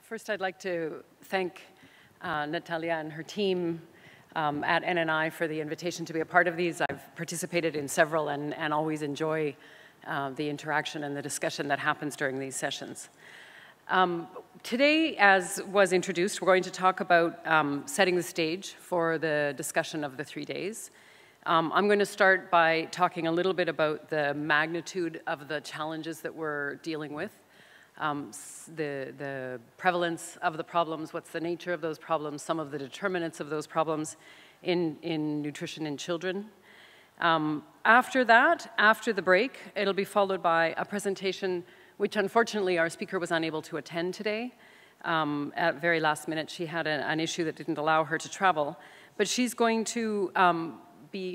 First, I'd like to thank Natalia and her team at NNI for the invitation to be a part of these. I've participated in several and always enjoy the interaction and the discussion that happens during these sessions. Today, as was introduced, we're going to talk about setting the stage for the discussion of the 3 days. I'm going to start by talking a little bit about the magnitude of the challenges that we're dealing with, the prevalence of the problems, what's the nature of those problems, some of the determinants of those problems in nutrition in children. After that, after the break, it'll be followed by a presentation which unfortunately our speaker was unable to attend today. At very last minute, she had an issue that didn't allow her to travel. But she's going to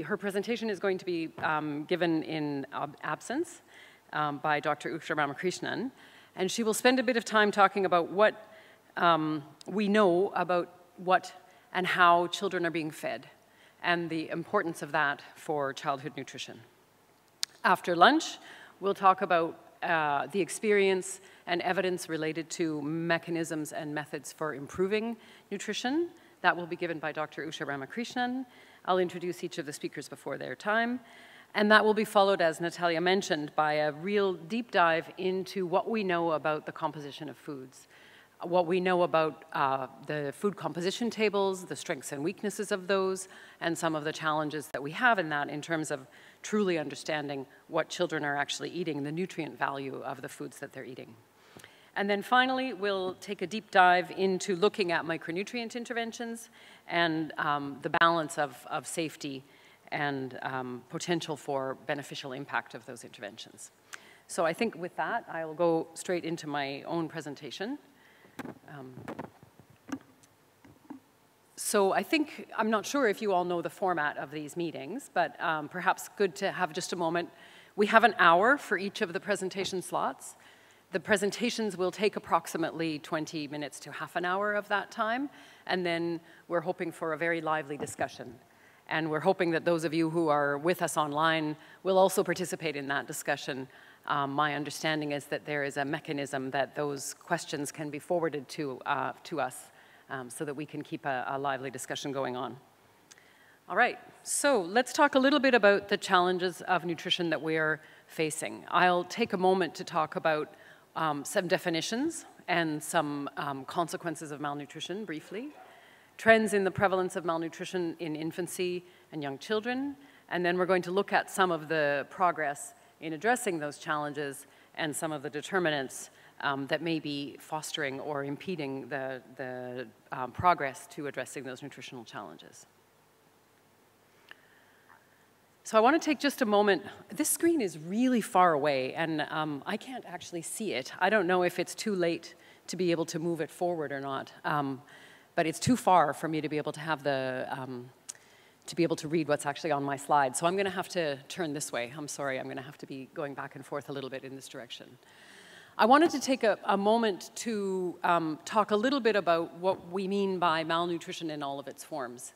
her presentation is going to be given in absence by Dr. Usha Ramakrishnan. And she will spend a bit of time talking about what we know about what and how children are being fed and the importance of that for childhood nutrition. After lunch, we'll talk about the experience and evidence related to mechanisms and methods for improving nutrition. That will be given by Dr. Usha Ramakrishnan. I'll introduce each of the speakers before their time. And that will be followed, as Natalia mentioned, by a real deep dive into what we know about the composition of foods, what we know about the food composition tables, the strengths and weaknesses of those, and some of the challenges that we have in that in terms of truly understanding what children are actually eating, the nutrient value of the foods that they're eating. And then finally, we'll take a deep dive into looking at micronutrient interventions and the balance of safety and potential for beneficial impact of those interventions. So I think with that, I'll go straight into my own presentation. So I think, I'm not sure if you all know the format of these meetings, but perhaps good to have just a moment. We have an hour for each of the presentation slots. The presentations will take approximately 20 minutes to half an hour of that time, and then we're hoping for a very lively discussion. And we're hoping that those of you who are with us online will also participate in that discussion. My understanding is that there is a mechanism that those questions can be forwarded to us so that we can keep a lively discussion going on. All right, so let's talk a little bit about the challenges of nutrition that we are facing. I'll take a moment to talk about some definitions and some consequences of malnutrition briefly. Trends in the prevalence of malnutrition in infancy and young children, and then we're going to look at some of the progress in addressing those challenges and some of the determinants that may be fostering or impeding the progress to addressing those nutritional challenges. So I want to take just a moment. This screen is really far away, and I can't actually see it. I don't know if it's too late to be able to move it forward or not. But it's too far for me to be able to have to be able to read what's actually on my slide. So I'm going to have to turn this way. I'm sorry, I'm going to have to be going back and forth a little bit in this direction. I wanted to take a moment to talk a little bit about what we mean by malnutrition in all of its forms.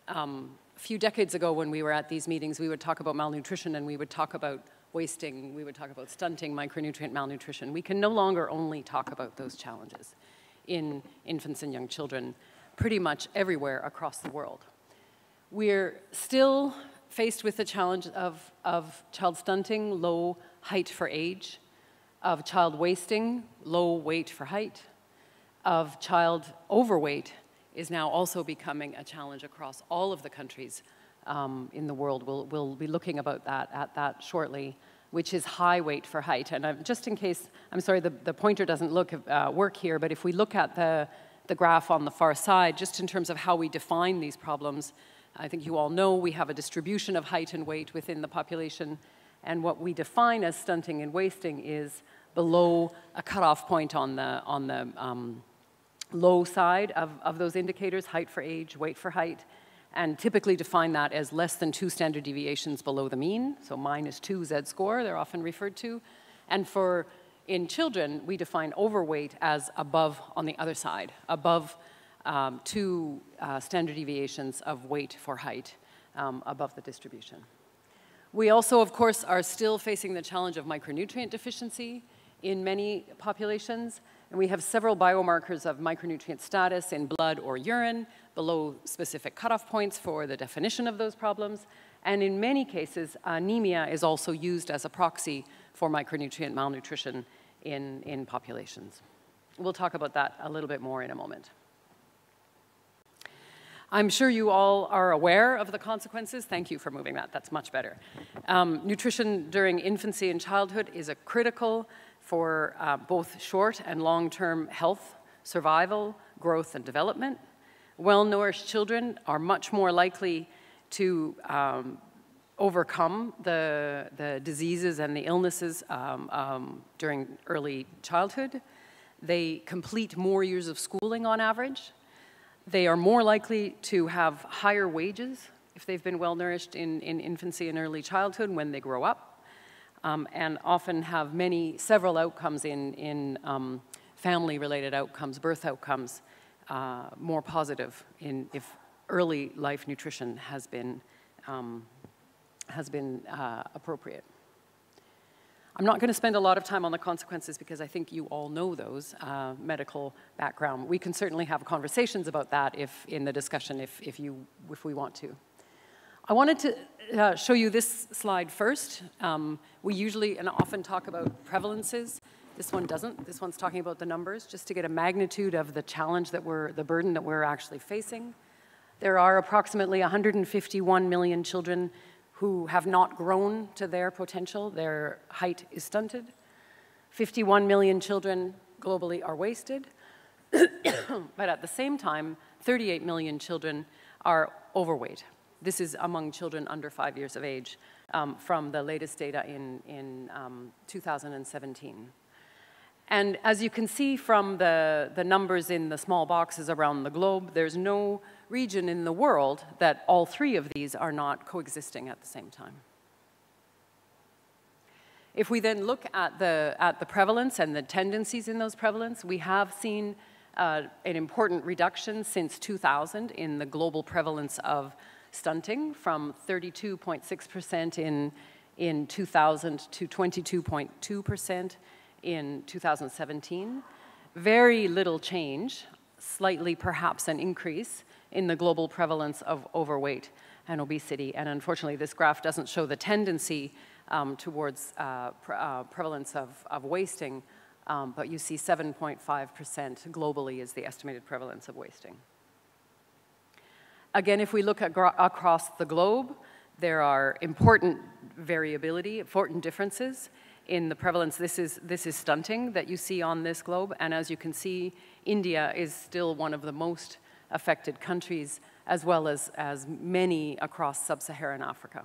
A few decades ago when we were at these meetings, we would talk about malnutrition and we would talk about wasting, we would talk about stunting, micronutrient malnutrition. We can no longer only talk about those challenges in infants and young children pretty much everywhere across the world. We're still faced with the challenge of child stunting, low height for age, of child wasting, low weight for height, of child overweight is now also becoming a challenge across all of the countries in the world. We'll be looking at that shortly, which is high weight for height. And just in case, I'm sorry, the pointer doesn't work here, but if we look at the graph on the far side, just in terms of how we define these problems, I think you all know we have a distribution of height and weight within the population, and what we define as stunting and wasting is below a cutoff point on the low side of those indicators, height for age, weight for height, and typically define that as less than 2 standard deviations below the mean, so -2 Z-score, they're often referred to. And in children, we define overweight as above on the other side, above 2 standard deviations of weight for height above the distribution. We also, of course, are still facing the challenge of micronutrient deficiency in many populations, and we have several biomarkers of micronutrient status in blood or urine below specific cutoff points for the definition of those problems. And in many cases, anemia is also used as a proxy for micronutrient malnutrition in populations. We'll talk about that a little bit more in a moment. I'm sure you all are aware of the consequences. Thank you for moving that. That's much better. Nutrition during infancy and childhood is critical for both short and long-term health, survival, growth, and development. Well-nourished children are much more likely to overcome the diseases and the illnesses during early childhood. They complete more years of schooling on average. They are more likely to have higher wages if they've been well-nourished in infancy and early childhood when they grow up, and often have several outcomes in family-related outcomes, birth outcomes, more positive if early life nutrition has been appropriate. I'm not going to spend a lot of time on the consequences because I think you all know those, medical background. We can certainly have conversations about that in the discussion if we want to. I wanted to show you this slide first. We usually and often talk about prevalences. This one doesn't. This one's talking about the numbers, just to get a magnitude of the challenge the burden that we're actually facing. There are approximately 151 million children who have not grown to their potential. Their height is stunted. 51 million children globally are wasted. But at the same time, 38 million children are overweight. This is among children under 5 years of age from the latest data in 2017. And as you can see from the numbers in the small boxes around the globe, there's no region in the world that all three of these are not coexisting at the same time. If we then look at the prevalence and the tendencies in those prevalence, we have seen an important reduction since 2000 in the global prevalence of stunting from 32.6% in 2000 to 22.2% in 2017. Very little change, slightly perhaps an increase in the global prevalence of overweight and obesity. And unfortunately, this graph doesn't show the tendency towards prevalence of wasting, but you see 7.5% globally is the estimated prevalence of wasting. Again, if we look across the globe, there are important variability, important differences in the prevalence. This is stunting that you see on this globe, and as you can see, India is still one of the most affected countries, as well as many across sub-Saharan Africa.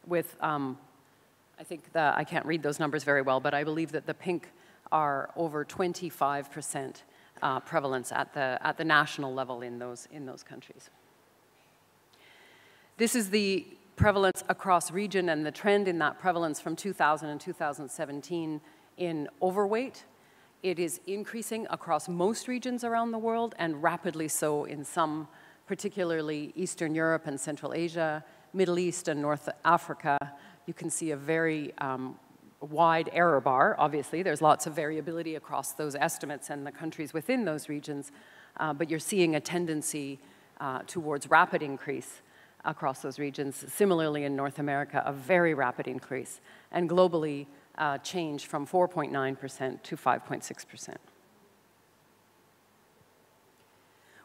With, I think I can't read those numbers very well, but I believe that the pink are over 25% prevalence at the national level in those countries. This is the prevalence across region and the trend in that prevalence from 2000 and 2017 in overweight. It is increasing across most regions around the world and rapidly so in some, particularly Eastern Europe and Central Asia, Middle East and North Africa. You can see a very wide error bar. Obviously, there's lots of variability across those estimates and the countries within those regions, but you're seeing a tendency towards rapid increase across those regions. Similarly, in North America, a very rapid increase, and globally, change from 4.9% to 5.6%.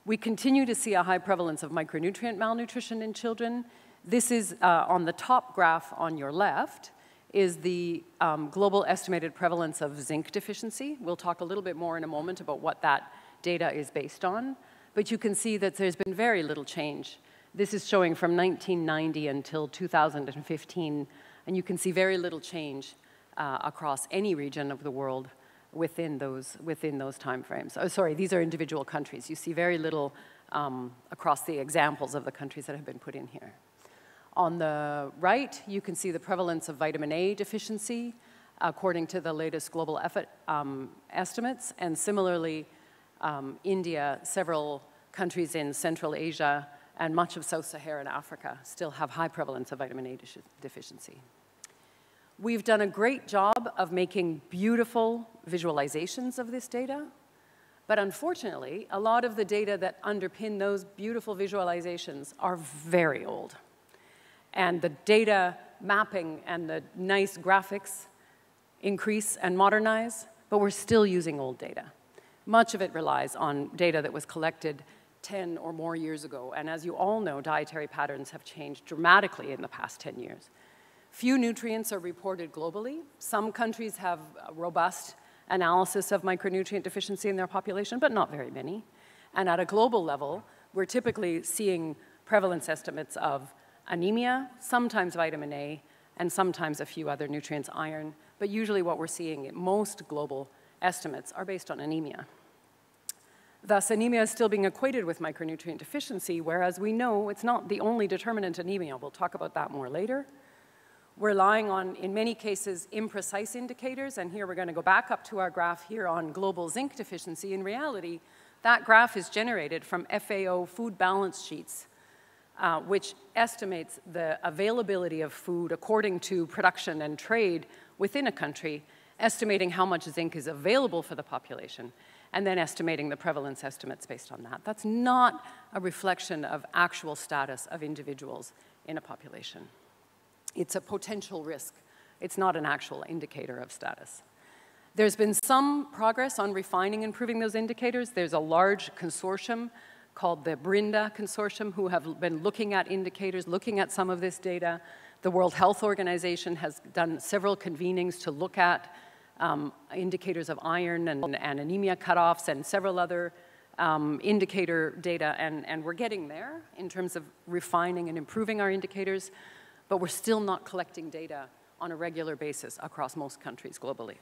We continue to see a high prevalence of micronutrient malnutrition in children. This is on the top graph on your left is the global estimated prevalence of zinc deficiency. We'll talk a little bit more in a moment about what that data is based on, but you can see that there's been very little change. This is showing from 1990 until 2015, and you can see very little change across any region of the world within those time frames. Oh, sorry, these are individual countries. You see very little across the examples of the countries that have been put in here. On the right, you can see the prevalence of vitamin A deficiency according to the latest global effort estimates, and similarly, India, several countries in Central Asia, and much of sub-Saharan Africa still have high prevalence of vitamin A deficiency. We've done a great job of making beautiful visualizations of this data, but unfortunately, a lot of the data that underpin those beautiful visualizations are very old. And the data mapping and the nice graphics increase and modernize, but we're still using old data. Much of it relies on data that was collected 10 or more years ago. And as you all know, dietary patterns have changed dramatically in the past 10 years. Few nutrients are reported globally. Some countries have a robust analysis of micronutrient deficiency in their population, but not very many. And at a global level, we're typically seeing prevalence estimates of anemia, sometimes vitamin A, and sometimes a few other nutrients, iron. But usually what we're seeing in most global estimates are based on anemia. Thus, anemia is still being equated with micronutrient deficiency, whereas we know it's not the only determinant of anemia. We'll talk about that more later. We're relying on, in many cases, imprecise indicators, and here we're going to go back up to our graph here on global zinc deficiency. In reality, that graph is generated from FAO food balance sheets, which estimates the availability of food according to production and trade within a country, estimating how much zinc is available for the population, and then estimating the prevalence estimates based on that. That's not a reflection of actual status of individuals in a population. It's a potential risk. It's not an actual indicator of status. There's been some progress on refining and improving those indicators. There's a large consortium called the BRINDA Consortium who have been looking at indicators, looking at some of this data. The World Health Organization has done several convenings to look at indicators of iron and anemia cutoffs and several other indicator data, and we're getting there in terms of refining and improving our indicators, but we're still not collecting data on a regular basis across most countries globally.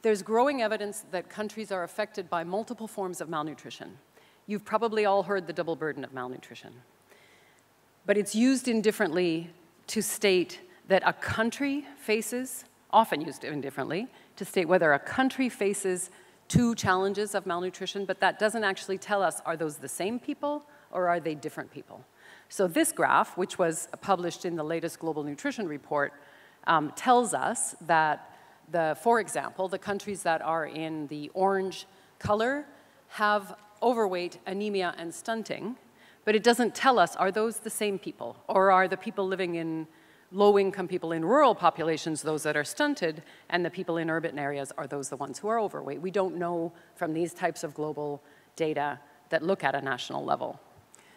There's growing evidence that countries are affected by multiple forms of malnutrition. You've probably all heard the double burden of malnutrition, but it's used indifferently to state that a country faces, often used indifferently, to state whether a country faces two challenges of malnutrition, but that doesn't actually tell us, are those the same people or are they different people? So this graph, which was published in the latest Global Nutrition Report, tells us that, for example, the countries that are in the orange color have overweight, anemia, and stunting, but it doesn't tell us, are those the same people, or are the people living in low-income people in rural populations those that are stunted, and the people in urban areas are those the ones who are overweight? We don't know from these types of global data that look at a national level.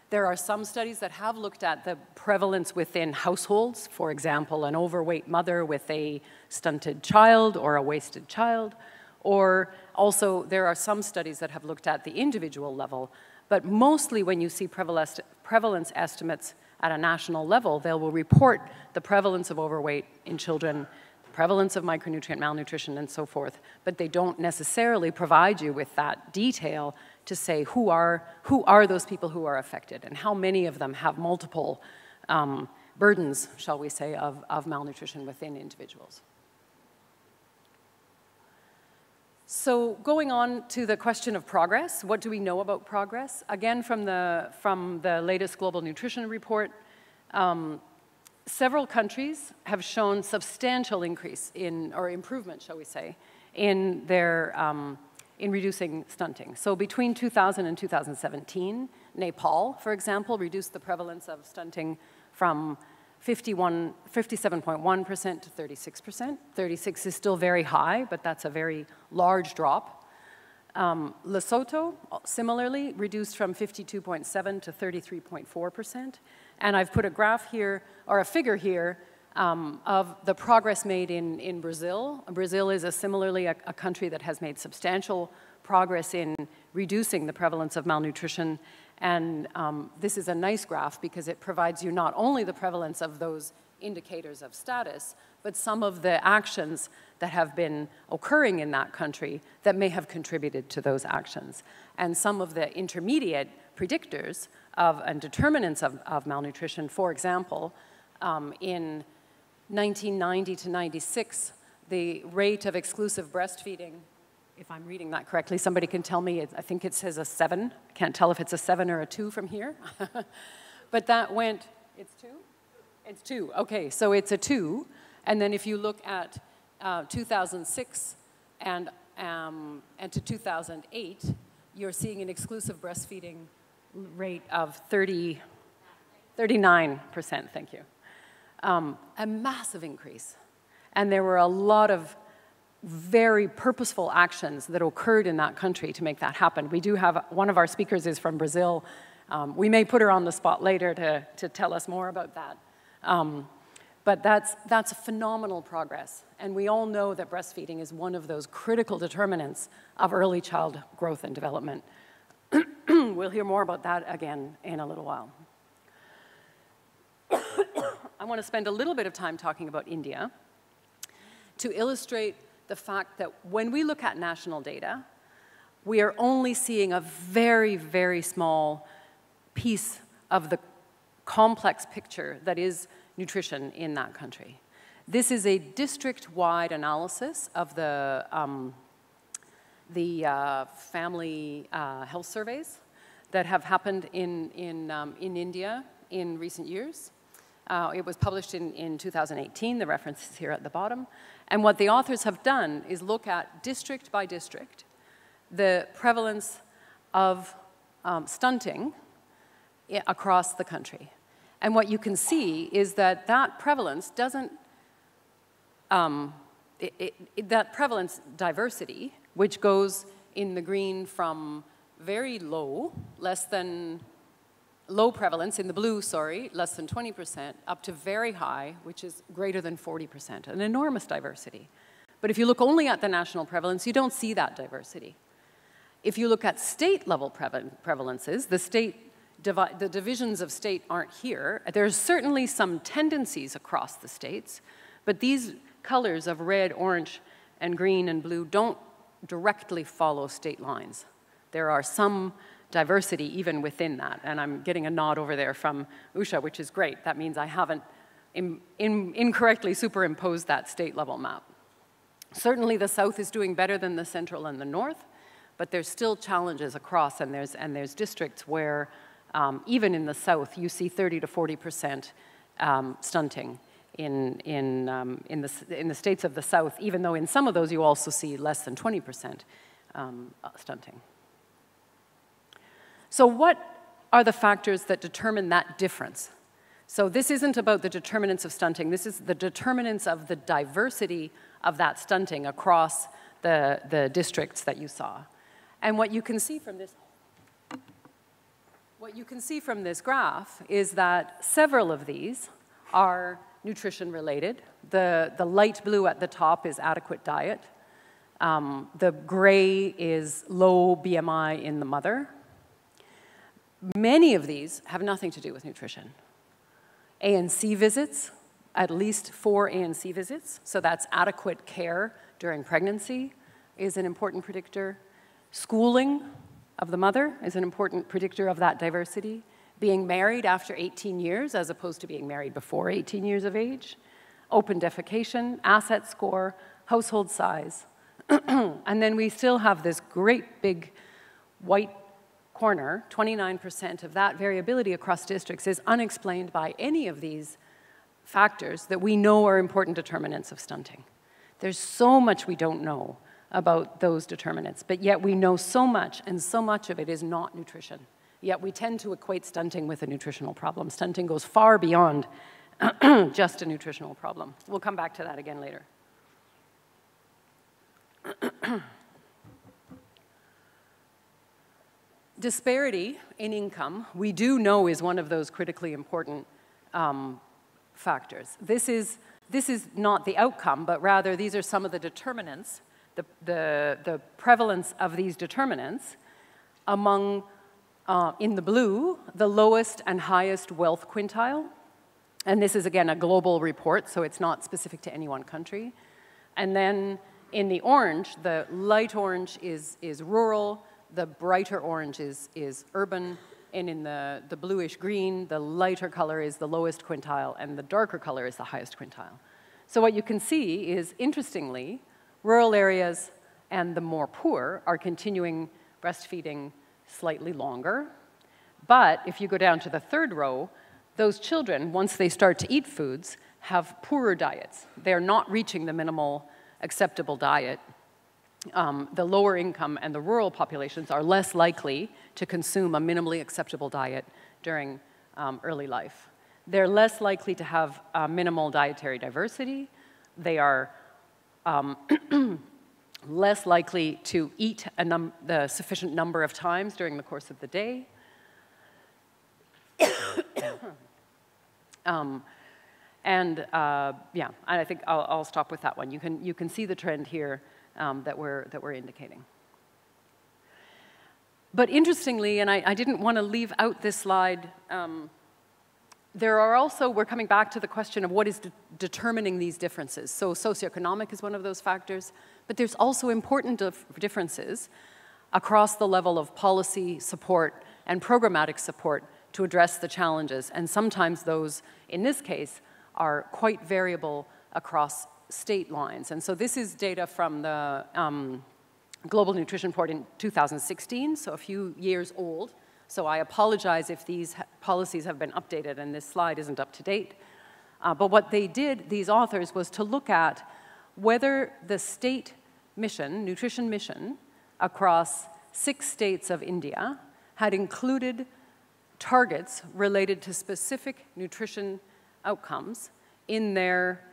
There are some studies that have looked at the prevalence within households, for example, an overweight mother with a stunted child or a wasted child, or also there are some studies that have looked at the individual level, but mostly when you see prevalence estimates at a national level, they will report the prevalence of overweight in children, prevalence of micronutrient malnutrition, and so forth, but they don't necessarily provide you with that detail to say who are those people who are affected and how many of them have multiple burdens, shall we say, of malnutrition within individuals. So going on to the question of progress, what do we know about progress? Again, from the latest Global Nutrition Report, several countries have shown substantial increase in, or improvement, shall we say, in their in reducing stunting. So between 2000 and 2017, Nepal, for example, reduced the prevalence of stunting from 57.1% to 36%. 36 is still very high, but that's a very large drop. Lesotho, similarly, reduced from 52.7 to 33.4%. And I've put a graph here, or a figure here, of the progress made in Brazil. Brazil is similarly a country that has made substantial progress in reducing the prevalence of malnutrition. And this is a nice graph because it provides you not only the prevalence of those indicators of status, but some of the actions that have been occurring in that country that may have contributed to those actions. And some of the intermediate predictors and determinants of malnutrition, for example, in 1990 to 96, the rate of exclusive breastfeeding, if I'm reading that correctly, somebody can tell me, I think it says a 7. I can't tell if it's a 7 or a 2 from here. But that went, it's 2? It's 2. Okay, so it's a 2. And then if you look at 2006 and to 2008, you're seeing an exclusive breastfeeding rate of 39%, thank you. A massive increase. And there were a lot of very purposeful actions that occurred in that country to make that happen. We do have, one of our speakers is from Brazil. We may put her on the spot later to tell us more about that. But that's a phenomenal progress. And we all know that breastfeeding is one of those critical determinants of early child growth and development. We'll hear more about that again in a little while. I want to spend a little bit of time talking about India to illustrate the fact that when we look at national data, we are only seeing a very, very small piece of the complex picture that is nutrition in that country. This is a district-wide analysis of the family health surveys that have happened in India in recent years. It was published in 2018, the reference is here at the bottom. And what the authors have done is look at district by district the prevalence of stunting across the country. And what you can see is that that prevalence doesn't, that prevalence diversity, which goes in the green from very low, low prevalence, in the blue, sorry, less than 20%, up to very high, which is greater than 40%, an enormous diversity. But if you look only at the national prevalence, you don't see that diversity. If you look at state-level prevalences, the divisions of state aren't here. There's certainly some tendencies across the states, but these colors of red, orange, and green and blue don't directly follow state lines. There are some diversity even within that, and I'm getting a nod over there from Usha, which is great. That means I haven't incorrectly superimposed that state-level map. Certainly the South is doing better than the Central and the North, but there's still challenges across, and there's districts where even in the South, you see 30 to 40% stunting in the states of the South, even though in some of those you also see less than 20% stunting. So what are the factors that determine that difference? So this isn't about the determinants of stunting. This is the determinants of the diversity of that stunting across the districts that you saw. And what you can see from this graph is that several of these are nutrition related. The light blue at the top is adequate diet. The gray is low BMI in the mother. Many of these have nothing to do with nutrition. ANC visits, at least 4 ANC visits, so that's adequate care during pregnancy, is an important predictor. Schooling of the mother is an important predictor of that diversity. Being married after 18 years as opposed to being married before 18 years of age. Open defecation, asset score, household size. And then we still have this great big white corner, 29% of that variability across districts is unexplained by any of these factors that we know are important determinants of stunting. There's so much we don't know about those determinants, but yet we know so much, and so much of it is not nutrition. Yet we tend to equate stunting with a nutritional problem. Stunting goes far beyond just a nutritional problem. We'll come back to that again later. Disparity in income, we do know, is one of those critically important factors. This is not the outcome, but rather these are some of the determinants, the prevalence of these determinants among, in the blue, the lowest and highest wealth quintile. And this is, again, a global report, so it's not specific to any one country. And then in the orange, the light orange is rural, the brighter orange is urban, and in the bluish green, the lighter color is the lowest quintile, and the darker color is the highest quintile. So what you can see is, interestingly, rural areas and the more poor are continuing breastfeeding slightly longer. But if you go down to the third row, those children, once they start to eat foods, have poorer diets. They're not reaching the minimal acceptable diet. The lower income and the rural populations are less likely to consume a minimally acceptable diet during early life. They're less likely to have minimal dietary diversity. They are less likely to eat the sufficient number of times during the course of the day. Yeah, I think I'll stop with that one. You can see the trend here that we're indicating. But interestingly, and I didn't want to leave out this slide, there are also, we're coming back to the question of what is determining these differences. So socioeconomic is one of those factors, but there's also important differences across the level of policy support and programmatic support to address the challenges. And sometimes those, in this case, are quite variable across state lines. And so this is data from the Global Nutrition Report in 2016, so a few years old. So I apologize if these policies have been updated and this slide isn't up to date. But what they did, these authors, was to look at whether the state mission, nutrition mission, across 6 states of India had included targets related to specific nutrition outcomes in their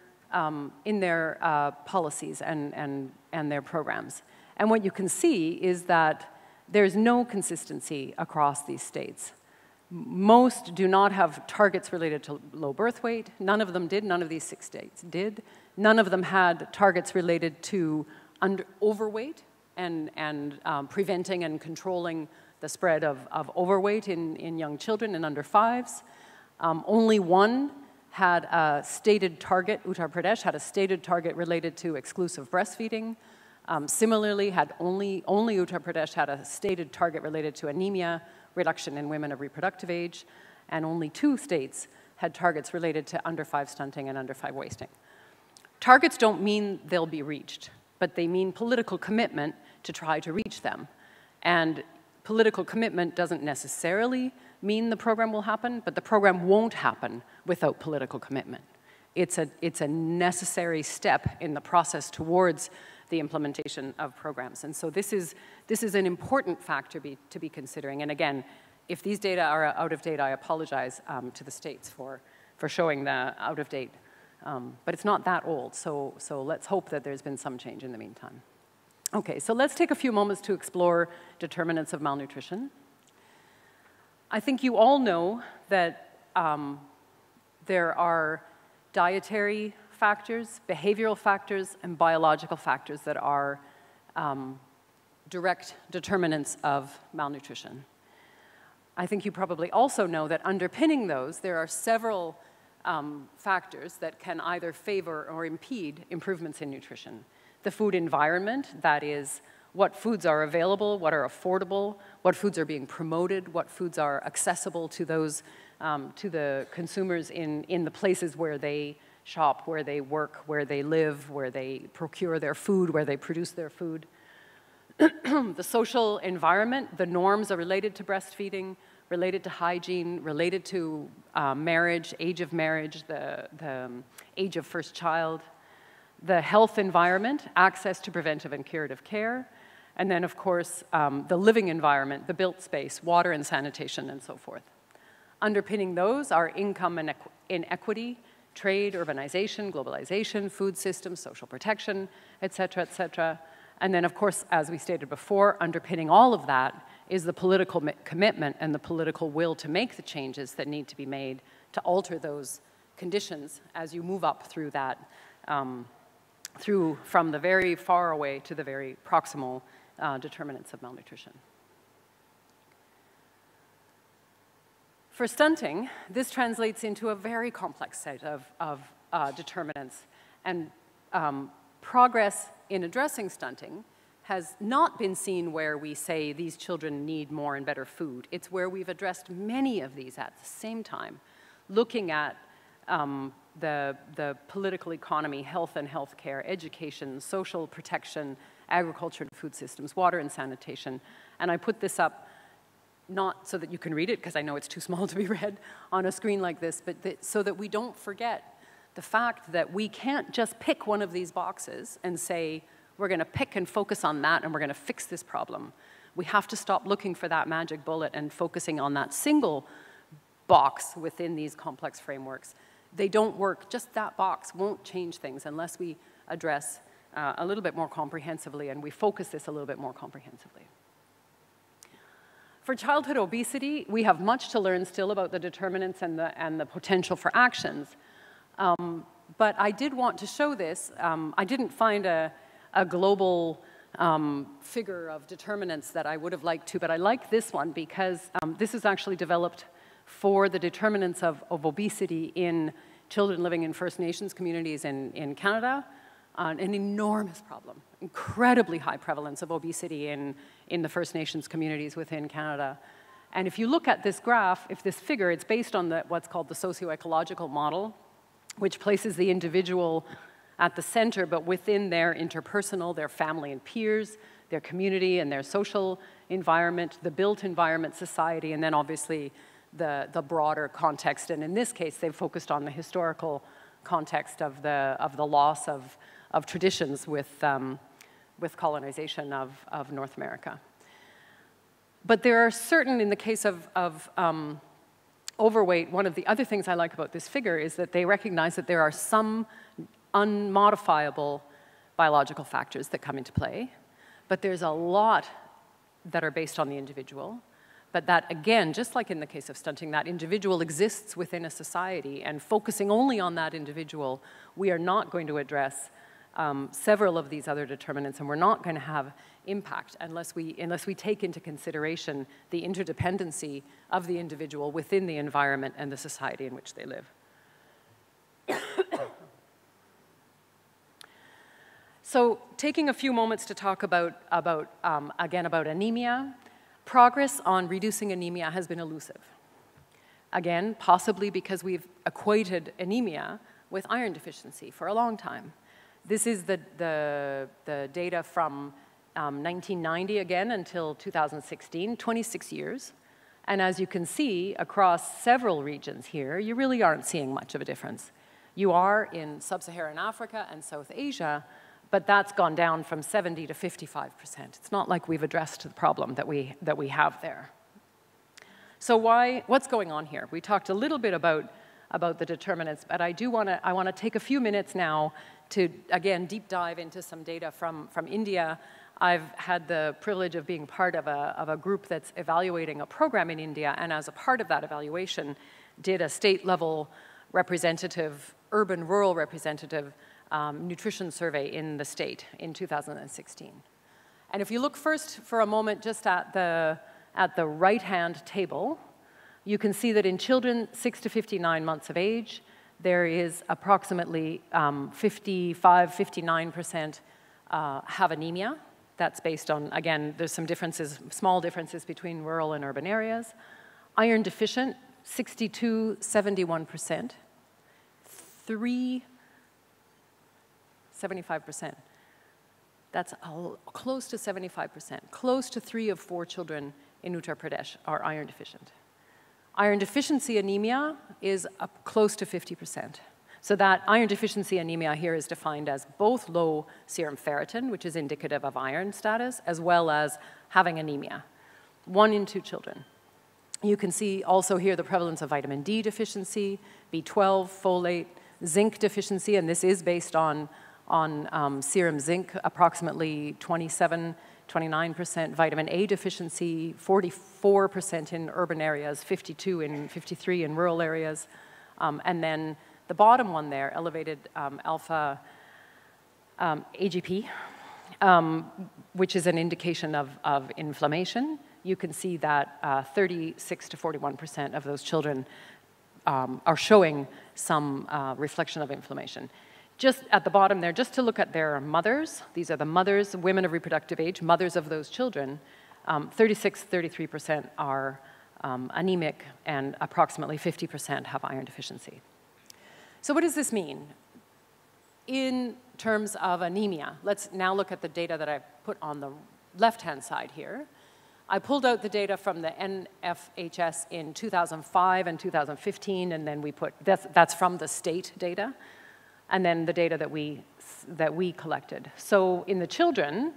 policies and their programs. And what you can see is that there's no consistency across these states. Most do not have targets related to low birth weight. None of them did. None of these 6 states did. None of them had targets related to overweight and preventing and controlling the spread of overweight in young children and under 5s. Only one had a stated target, Uttar Pradesh had a stated target related to exclusive breastfeeding. Similarly, only Uttar Pradesh had a stated target related to anemia, reduction in women of reproductive age, and only 2 states had targets related to under 5 stunting and under 5 wasting. Targets don't mean they'll be reached, but they mean political commitment to try to reach them. And political commitment doesn't necessarily mean the program will happen, but the program won't happen without political commitment. It's a necessary step in the process towards the implementation of programs. And so this is an important factor to be considering. And again, if these data are out of date, I apologize to the states for showing the out of date. But it's not that old, so let's hope that there's been some change in the meantime. Okay, so let's take a few moments to explore determinants of malnutrition. I think you all know that there are dietary factors, behavioral factors, and biological factors that are direct determinants of malnutrition. I think you probably also know that underpinning those, there are several factors that can either favor or impede improvements in nutrition. The food environment, that is, what foods are available, what are affordable, what foods are being promoted, what foods are accessible to those, to the consumers in the places where they shop, where they work, where they live, where they procure their food, where they produce their food. The social environment, the norms are related to breastfeeding, related to hygiene, related to marriage, age of marriage, the age of first child. The health environment, access to preventive and curative care, and then, of course, the living environment, the built space, water and sanitation, and so forth. Underpinning those are income inequity, trade, urbanization, globalization, food systems, social protection, et cetera, et cetera. And then, of course, as we stated before, underpinning all of that is the political commitment and the political will to make the changes that need to be made to alter those conditions as you move up through that, from the very far away to the very proximal determinants of malnutrition. For stunting, this translates into a very complex set of determinants, and progress in addressing stunting has not been seen where we say these children need more and better food. It's where we've addressed many of these at the same time, looking at the political economy, health and healthcare, education, social protection, agriculture and food systems, water and sanitation. And I put this up not so that you can read it, because I know it's too small to be read on a screen like this, but so that we don't forget the fact that we can't just pick one of these boxes and say, we're going to pick and focus on that, and we're going to fix this problem. We have to stop looking for that magic bullet and focusing on that single box within these complex frameworks. They don't work. Just that box won't change things unless we address a little bit more comprehensively, and we focus this a little bit more comprehensively. For childhood obesity, we have much to learn still about the determinants and the potential for actions. But I did want to show this. I didn't find a global figure of determinants that I would have liked to, but I like this one because this is actually developed for the determinants of obesity in children living in First Nations communities in Canada. An enormous problem, incredibly high prevalence of obesity in the First Nations communities within Canada. And if you look at this graph, this figure, it's based on what's called the socio-ecological model, which places the individual at the center, but within their interpersonal, their family and peers, their community and their social environment, the built environment, society, and then obviously the broader context. And in this case, they've focused on the historical context of the loss of traditions with colonization of North America. But there are certain, in the case of overweight, one of the other things I like about this figure is that they recognize that there are some unmodifiable biological factors that come into play, but there's a lot that are based on the individual. But that, again, just like in the case of stunting, that individual exists within a society, and focusing only on that individual, we are not going to address several of these other determinants, and we're not going to have impact unless we take into consideration the interdependency of the individual within the environment and the society in which they live. So taking a few moments to talk about anemia. Progress on reducing anemia has been elusive. Again, possibly because we've equated anemia with iron deficiency for a long time. This is the data from 1990 again until 2016, 26 years. And as you can see, across several regions here, you really aren't seeing much of a difference. You are in sub-Saharan Africa and South Asia, but that's gone down from 70 to 55%. It's not like we've addressed the problem that we have there. So what's going on here? We talked a little bit about the determinants, but I want to take a few minutes now to, again, deep dive into some data from India. I've had the privilege of being part of a group that's evaluating a program in India, and as a part of that evaluation, did a state-level representative, urban-rural representative nutrition survey in the state in 2016. And if you look first for a moment just at the right-hand table, you can see that in children 6 to 59 months of age, there is approximately 55–59% have anemia. That's based on, again, there's some differences, small differences between rural and urban areas. Iron deficient, 62–71%. 75%. That's close to 75%. Close to 3 of 4 children in Uttar Pradesh are iron deficient. Iron deficiency anemia is close to 50%. So that iron deficiency anemia here is defined as both low serum ferritin, which is indicative of iron status, as well as having anemia. 1 in 2 children. You can see also here the prevalence of vitamin D deficiency, B12, folate, zinc deficiency, and this is based on serum zinc, approximately 27–29%, vitamin A deficiency, 44% in urban areas, 53 in rural areas, and then the bottom one there, elevated alpha AGP, which is an indication of inflammation. You can see that 36–41% of those children are showing some reflection of inflammation. Just at the bottom there, just to look at their mothers, these are the mothers, women of reproductive age, mothers of those children, 36–33% are anemic, and approximately 50% have iron deficiency. So what does this mean? In terms of anemia, let's now look at the data that I've put on the left-hand side here. I pulled out the data from the NFHS in 2005 and 2015, and then we put, that's from the state data, and then the data that we collected. So in the children,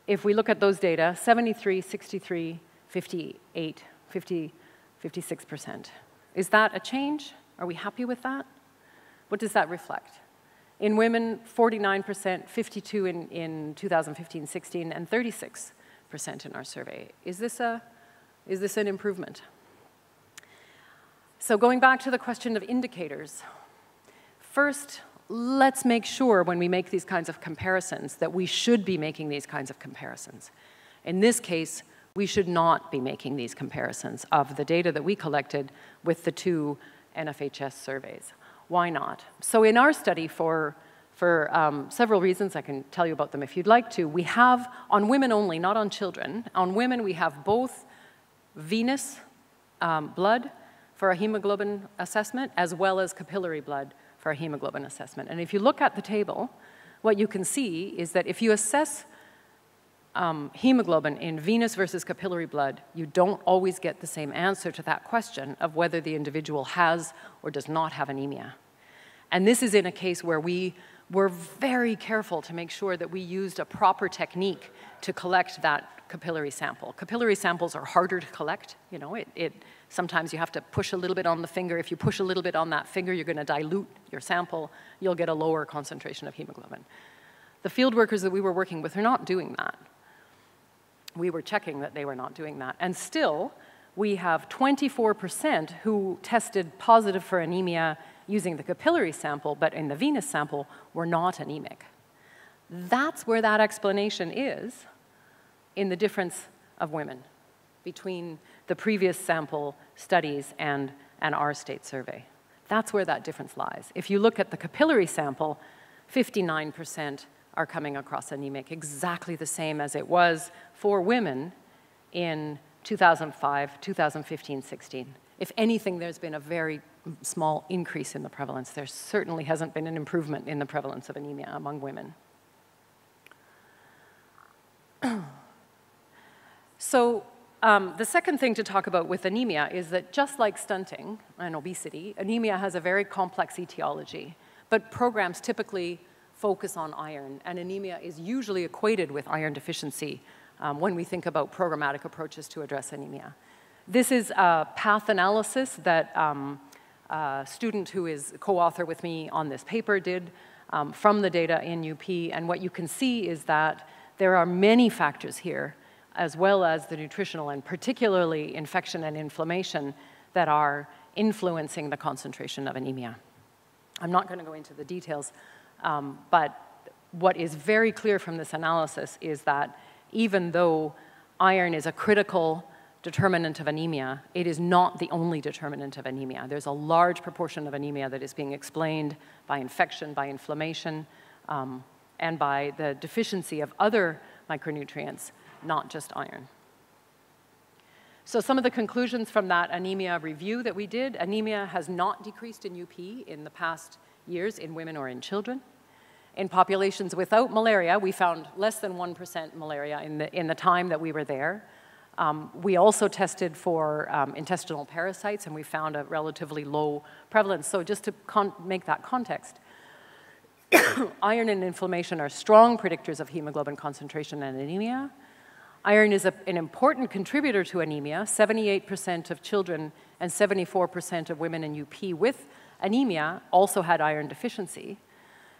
if we look at those data, 73, 63, 58, 50, 56%. Is that a change? Are we happy with that? What does that reflect? In women, 49%, 52 in 2015-16, and 36% in our survey. Is this an improvement? So going back to the question of indicators, first, let's make sure when we make these kinds of comparisons that we should be making these kinds of comparisons. In this case, we should not be making these comparisons of the data that we collected with the two NFHS surveys. Why not? So in our study, for several reasons, I can tell you about them if you'd like to, we have, on women only, not on children, on women we have both venous blood for a hemoglobin assessment as well as capillary blood for a hemoglobin assessment. And if you look at the table, what you can see is that if you assess hemoglobin in venous versus capillary blood, you don't always get the same answer to that question of whether the individual has or does not have anemia. And this is in a case where we were very careful to make sure that we used a proper technique to collect that capillary sample. Capillary samples are harder to collect. You know, sometimes you have to push a little bit on the finger. If you push a little bit on that finger, you're going to dilute your sample. You'll get a lower concentration of hemoglobin. The field workers that we were working with are not doing that. We were checking that they were not doing that. And still, we have 24% who tested positive for anemia using the capillary sample, but in the venous sample were not anemic. That's where that explanation is in the difference of women between the previous sample studies and our state survey. That's where that difference lies. If you look at the capillary sample, 59% are coming across anemic, exactly the same as it was for women in 2005, 2015, 16. If anything, there's been a very small increase in the prevalence. There certainly hasn't been an improvement in the prevalence of anemia among women. So the second thing to talk about with anemia is that just like stunting and obesity, anemia has a very complex etiology, but programs typically focus on iron, and anemia is usually equated with iron deficiency when we think about programmatic approaches to address anemia. This is a path analysis that a student who is co-author with me on this paper did from the data in UP, and what you can see is that there are many factors here, as well as the nutritional and particularly infection and inflammation that are influencing the concentration of anemia. I'm not going to go into the details, but what is very clear from this analysis is that even though iron is a critical determinant of anemia, it is not the only determinant of anemia. There's a large proportion of anemia that is being explained by infection, by inflammation, and by the deficiency of other micronutrients, not just iron. So some of the conclusions from that anemia review that we did, anemia has not decreased in UP in the past years in women or in children. In populations without malaria, we found less than 1% malaria in the time that we were there. We also tested for intestinal parasites, and we found a relatively low prevalence. So just to make that context, iron and inflammation are strong predictors of hemoglobin concentration and anemia. Iron is an important contributor to anemia. 78% of children and 74% of women in UP with anemia also had iron deficiency.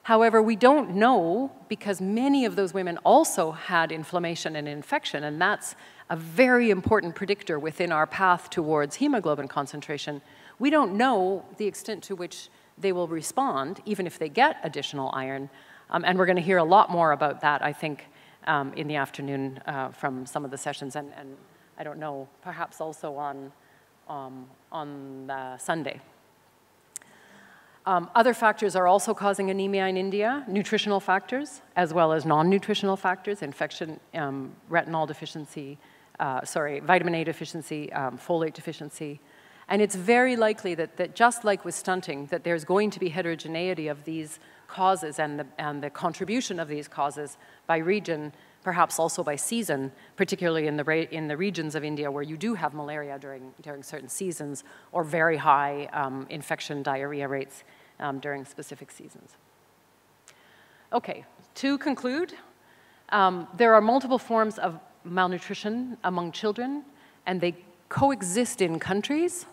However, we don't know, because many of those women also had inflammation and infection, and that's a very important predictor within our path towards hemoglobin concentration. We don't know the extent to which they will respond, even if they get additional iron, and we're going to hear a lot more about that, I think, in the afternoon from some of the sessions, and I don't know, perhaps also on Sunday. Other factors are also causing anemia in India, nutritional factors, as well as non-nutritional factors, infection, retinol deficiency, vitamin A deficiency, folate deficiency. And it's very likely that just like with stunting, that there's going to be heterogeneity of these causes and the contribution of these causes by region, perhaps also by season, particularly in the regions of India where you do have malaria during certain seasons, or very high infection diarrhea rates during specific seasons. Okay, to conclude, there are multiple forms of malnutrition among children, and they coexist in countries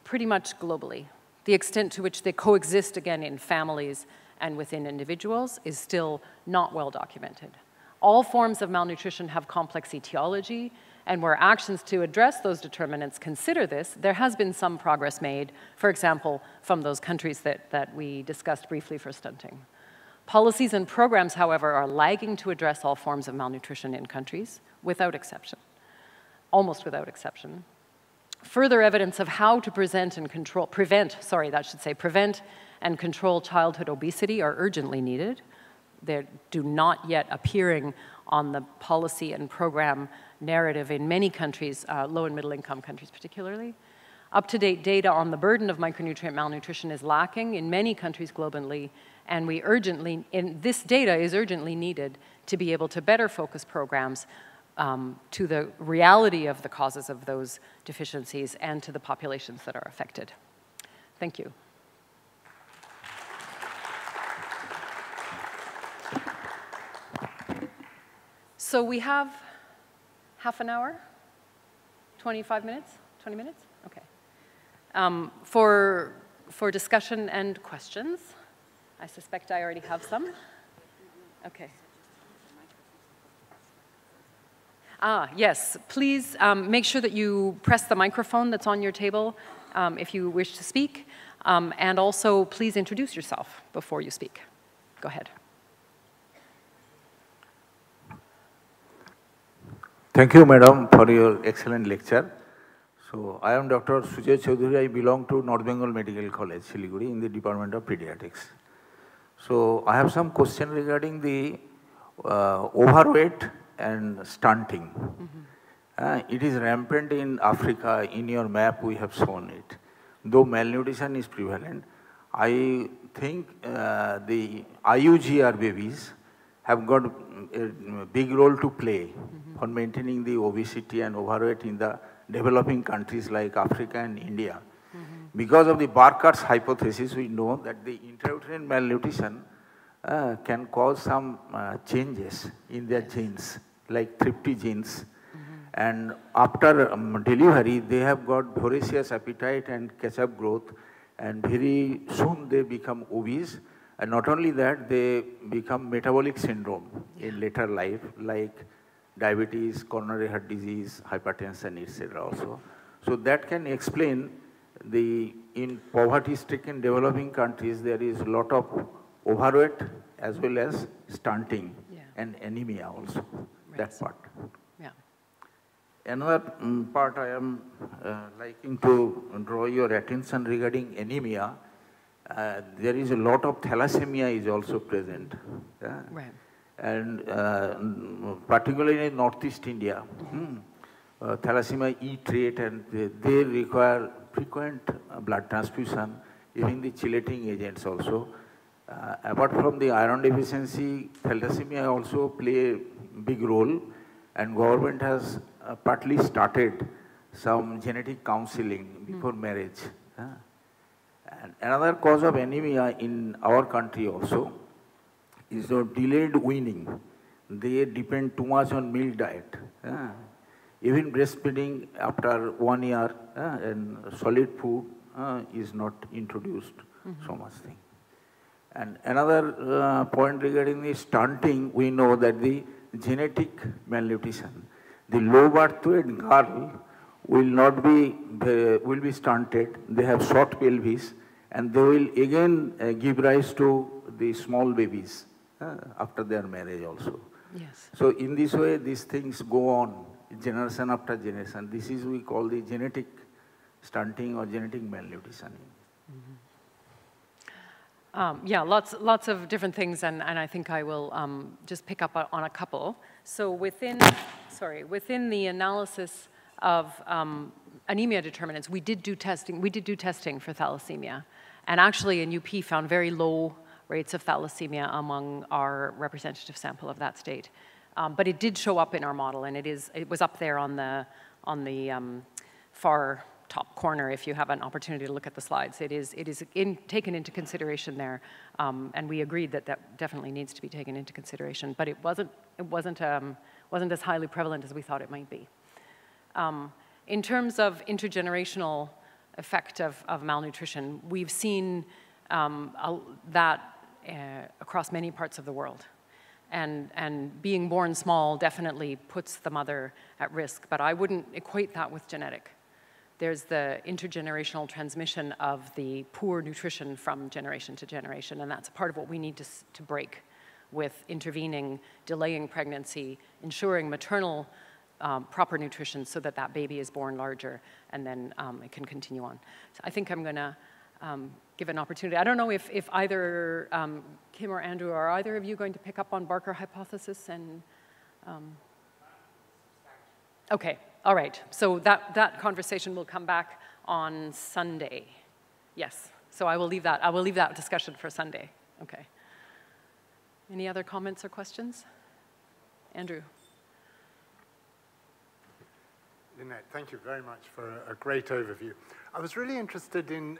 pretty much globally. The extent to which they coexist, again, in families and within individuals is still not well documented. All forms of malnutrition have complex etiology, and where actions to address those determinants consider this, there has been some progress made, for example, from those countries that we discussed briefly for stunting. Policies and programs, however, are lagging to address all forms of malnutrition in countries, without exception, almost without exception. Further evidence of how to prevent and control childhood obesity are urgently needed. They do not yet appearing on the policy and program narrative in many countries, low and middle income countries particularly. Up-to-date data on the burden of micronutrient malnutrition is lacking in many countries globally, and this data is urgently needed to be able to better focus programs to the reality of the causes of those deficiencies and to the populations that are affected. Thank you. So we have half an hour, 25 minutes, 20 minutes? Okay. For discussion and questions, I suspect I already have some. Okay. Yes, please make sure that you press the microphone that's on your table if you wish to speak, and also please introduce yourself before you speak. Go ahead. Thank you, madam, for your excellent lecture. So, I am Dr. Sujay Chaudhary. I belong to North Bengal Medical College, Siliguri, in the Department of Pediatrics. So, I have some question regarding the overweight and stunting. It is rampant in Africa. In your map, we have shown it. Though malnutrition is prevalent, I think the IUGR babies have got a big role to play for maintaining the obesity and overweight in the developing countries like Africa and India. Because of the Barker's hypothesis, we know that the intrauterine malnutrition can cause some changes in their genes, like thrifty genes. And after delivery, they have got voracious appetite and catch-up growth, and very soon they become obese. And not only that, they become metabolic syndrome in later life, like diabetes, coronary heart disease, hypertension, etc. also. So that can explain in poverty-stricken developing countries, there is a lot of overweight as well as stunting and anemia also, that part. Another part I am liking to draw your attention regarding anemia. There is a lot of thalassemia is also present. And particularly in Northeast India, thalassemia eat rate, and they require frequent blood transfusion, even the chelating agents also. Apart from the iron deficiency, thalassemia also play a big role, and government has partly started some genetic counseling before marriage. And another cause of anemia in our country also is the delayed weaning. They depend too much on milk diet. Even breastfeeding after 1 year and solid food is not introduced, so much thing. And another point regarding the stunting, we know that the genetic malnutrition, the low birth weight girl will be stunted. They have short pelvis, and they will again give rise to the small babies after their marriage also. Yes. So in this way, these things go on generation after generation. This is we call the genetic stunting or genetic malnutrition. Yeah, lots of different things, and I think I will just pick up on a couple. So within the analysis of anemia determinants, we did do testing for thalassemia, and actually in UP found very low rates of thalassemia among our representative sample of that state. But it did show up in our model, and it was up there on the far top corner if you have an opportunity to look at the slides. It is taken into consideration there, and we agreed that that definitely needs to be taken into consideration. But it wasn't as highly prevalent as we thought it might be. In terms of intergenerational effect of malnutrition, we've seen that across many parts of the world. And being born small definitely puts the mother at risk, but I wouldn't equate that with genetic. There's the intergenerational transmission of the poor nutrition from generation to generation, and that's a part of what we need to break with intervening, delaying pregnancy, ensuring maternal proper nutrition so that that baby is born larger, and then it can continue on. So I think I'm gonna give an opportunity. I don't know if either Kim or Andrew, are either of you going to pick up on Barker hypothesis and, okay, all right. So that conversation will come back on Sunday. Yes, so I will leave that discussion for Sunday, okay. Any other comments or questions? Andrew. Lynnette, thank you very much for a great overview. I was really interested in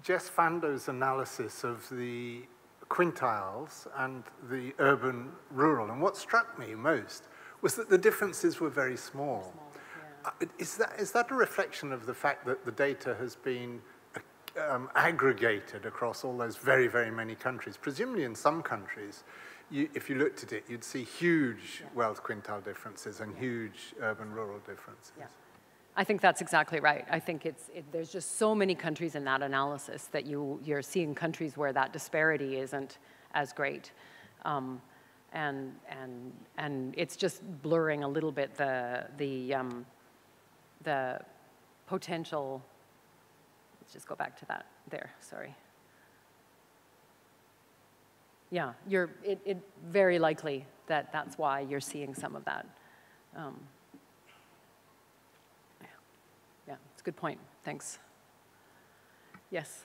Jess Fando's analysis of the quintiles and the urban-rural, and what struck me most was that the differences were very small. Yeah. Is that a reflection of the fact that the data has been aggregated across all those very, very many countries? Presumably in some countries, if you looked at it, you'd see huge wealth quintile differences and huge urban-rural differences. Yeah. I think that's exactly right. I think there's just so many countries in that analysis that you're seeing countries where that disparity isn't as great. And it's just blurring a little bit the potential. Let's just go back to that there, sorry. Yeah, it very likely that's why you're seeing some of that. Yeah, it's a good point. Thanks. Yes.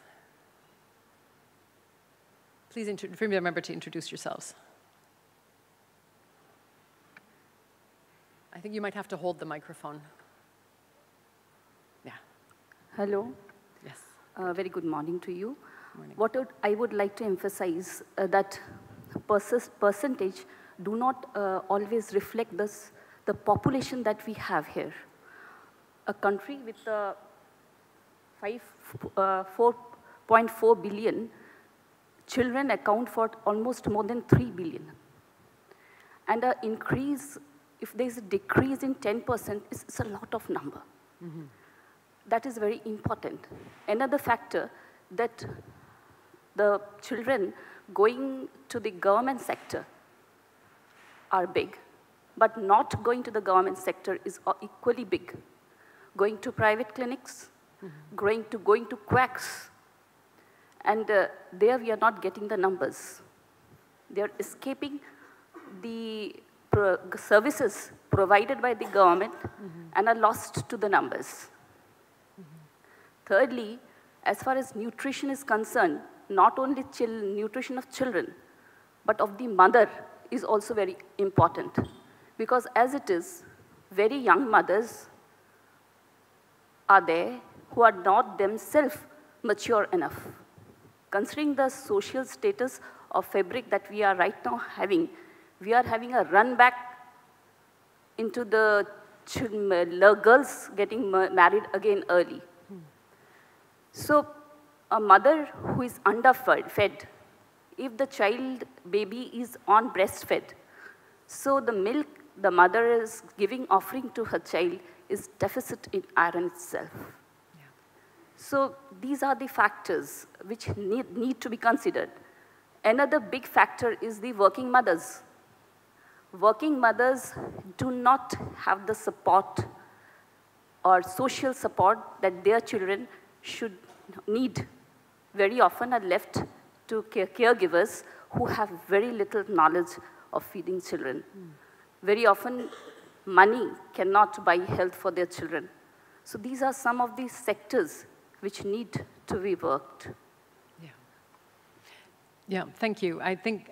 Please remember to introduce yourselves. I think you might have to hold the microphone. Yeah. Hello. Yes. Very good morning to you. Morning. What I would like to emphasize that percentage do not always reflect the population that we have here. A country with 4.4 billion children account for almost more than 3 billion. And an increase, if there's a decrease in 10%, it's a lot of number. Mm-hmm. That is very important. Another factor that the children going to the government sector are big, but not going to the government sector is equally big. Going to private clinics, mm-hmm. going to quacks, and there we are not getting the numbers. They are escaping the services provided by the government, mm-hmm. and are lost to the numbers. Mm-hmm. Thirdly, as far as nutrition is concerned, not only nutrition of children, but of the mother is also very important. Because as it is, very young mothers are there who are not themselves mature enough. Considering the social status of fabric that we are right now having, we are having a run back into the girls getting married again early. So a mother who is underfed, if the baby is on breastfed, so the milk the mother is offering to her child is deficit in iron itself. Yeah. So these are the factors which need to be considered. Another big factor is the working mothers. Working mothers do not have the support or social support that their children should need. Very often are left to caregivers who have very little knowledge of feeding children. Mm. Very often, money cannot buy health for their children. So these are some of the sectors which need to be worked. Yeah. Yeah, thank you. I think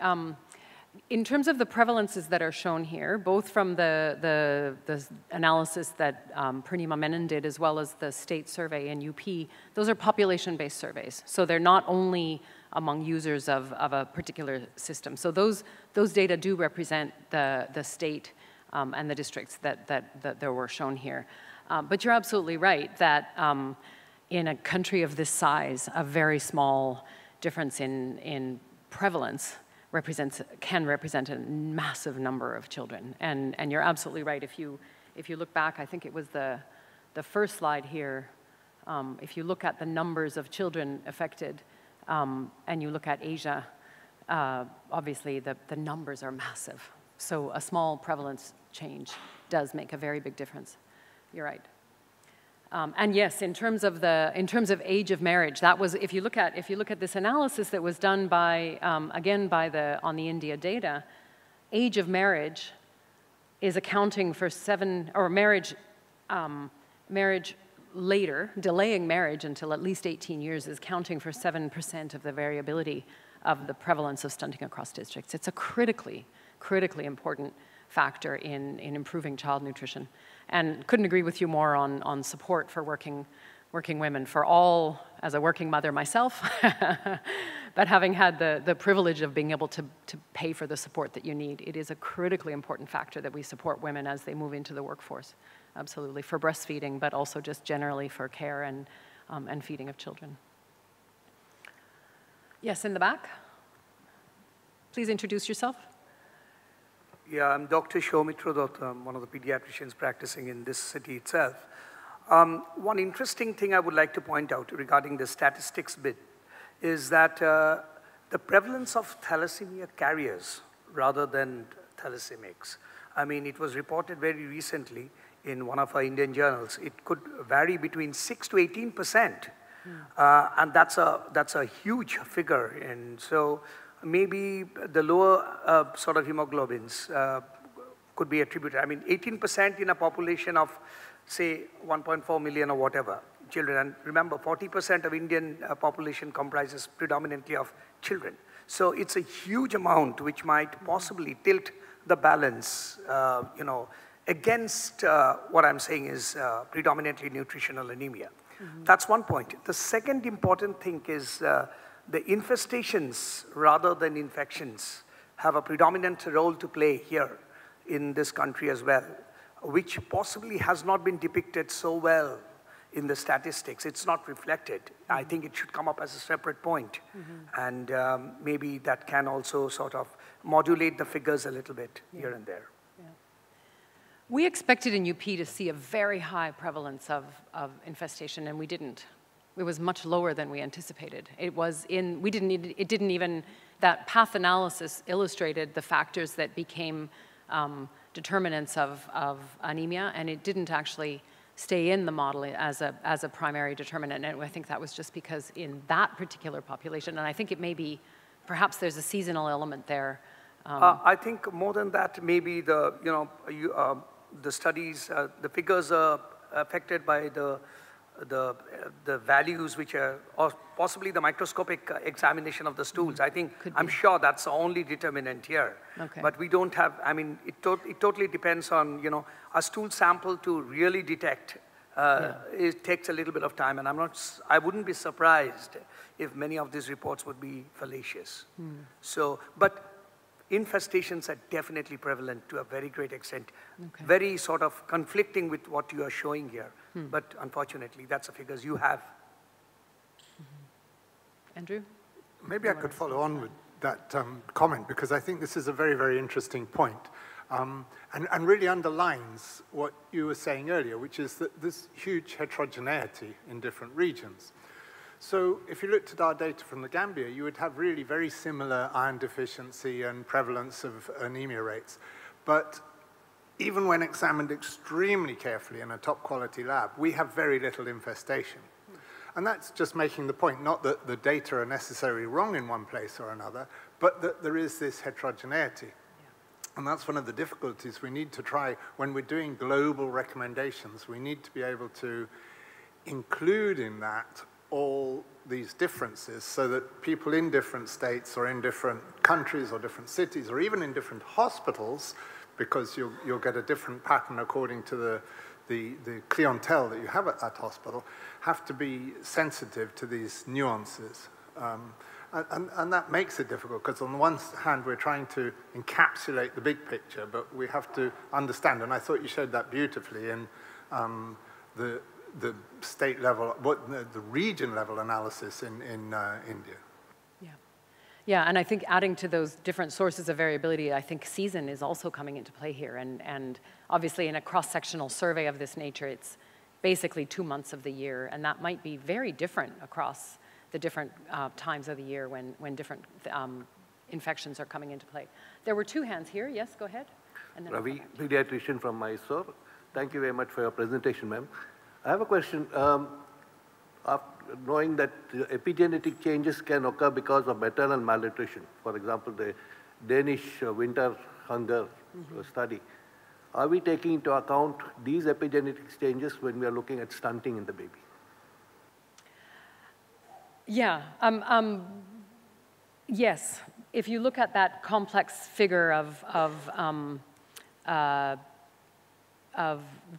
in terms of the prevalences that are shown here, both from the analysis that Purnima Menon did as well as the state survey in UP, those are population-based surveys. So they're not only among users of a particular system. So those data do represent the state and the districts that were shown here. But you're absolutely right that in a country of this size, a very small difference in prevalence can represent a massive number of children. And you're absolutely right. If you look back, I think it was the first slide here, if you look at the numbers of children affected and you look at Asia, obviously the numbers are massive. So a small prevalence change does make a very big difference. You're right. And yes, in terms of age of marriage, that was, if you look at this analysis that was done by again on the India data, age of marriage is accounting for marriage later, delaying marriage until at least 18 years is counting for 7% of the variability of the prevalence of stunting across districts. It's a critically important factor in improving child nutrition. And couldn't agree with you more on support for working women. For all, as a working mother myself, but having had the privilege of being able to pay for the support that you need, it is a critically important factor that we support women as they move into the workforce. Absolutely, for breastfeeding, but also just generally for care and feeding of children. Yes, in the back. Please introduce yourself. Yeah, I'm Dr. Shomitra Datta. I'm one of the pediatricians practicing in this city itself. One interesting thing I would like to point out regarding the statistics bit is that the prevalence of thalassemia carriers rather than thalassemics. I mean, it was reported very recently in one of our Indian journals. It could vary between 6 to 18%, and that's a huge figure. And so maybe the lower sort of hemoglobins could be attributed. I mean, 18% in a population of, say, 1.4 million or whatever children. And remember, 40% of Indian population comprises predominantly of children. So it's a huge amount which might possibly tilt the balance, against what I'm saying is predominantly nutritional anemia. That's one point. The second important thing is the infestations rather than infections have a predominant role to play here in this country as well, which possibly has not been depicted so well in the statistics. It's not reflected. I think it should come up as a separate point. And maybe that can also sort of modulate the figures a little bit here and there. We expected in UP to see a very high prevalence of infestation, and we didn't. It was much lower than we anticipated. That path analysis illustrated the factors that became determinants of anemia, and it didn't actually stay in the model as a primary determinant. And I think that was just because in that particular population, and I think it may be, perhaps there's a seasonal element there. I think more than that, maybe the studies, the figures are affected by the values which are, or possibly the microscopic examination of the stools. I think, I'm sure that's the only determinant here. Okay. But we don't have, I mean, it totally depends on, a stool sample to really detect. It takes a little bit of time, and I wouldn't be surprised if many of these reports would be fallacious. So, but infestations are definitely prevalent to a very great extent, very sort of conflicting with what you are showing here. But unfortunately, that's the figures you have. Andrew? Maybe I could follow on with that comment, because I think this is a very, very interesting point, and really underlines what you were saying earlier, which is that there's huge heterogeneity in different regions. So if you looked at our data from the Gambia, you would have really very similar iron deficiency and prevalence of anemia rates. But even when examined extremely carefully in a top quality lab, we have very little infestation. And that's just making the point, not that the data are necessarily wrong in one place or another, but that there is this heterogeneity. And that's one of the difficulties we need to try when we're doing global recommendations. We need to be able to include in that all these differences so that people in different states or in different countries or different cities or even in different hospitals, because you'll get a different pattern according to the clientele that you have at that hospital, have to be sensitive to these nuances. And that makes it difficult, because on the one hand, we're trying to encapsulate the big picture, but we have to understand, and I thought you showed that beautifully in the state level, the region level analysis in India. Yeah, and I think adding to those different sources of variability, I think season is also coming into play here. And obviously in a cross-sectional survey of this nature, it's basically 2 months of the year, and that might be very different across the different times of the year when different infections are coming into play. There were 2 hands here. Yes, go ahead. And then Ravi, pediatrician from Mysore. Thank you very much for your presentation, ma'am. I have a question. Knowing that epigenetic changes can occur because of maternal malnutrition, for example, the Danish winter hunger study, are we taking into account these epigenetic changes when we are looking at stunting in the baby? Yeah, yes. If you look at that complex figure of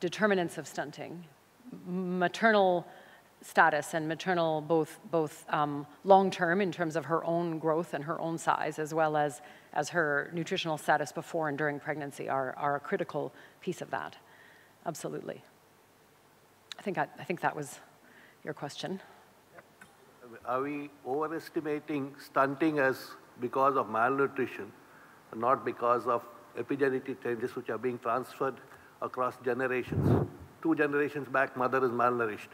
determinants of stunting, maternal status and maternal both long-term in terms of her own growth and her own size, as well as her nutritional status before and during pregnancy are a critical piece of that. Absolutely. I think that was your question. Are we overestimating stunting as because of malnutrition, not because of epigenetic changes which are being transferred across generations? 2 generations back, mother is malnourished.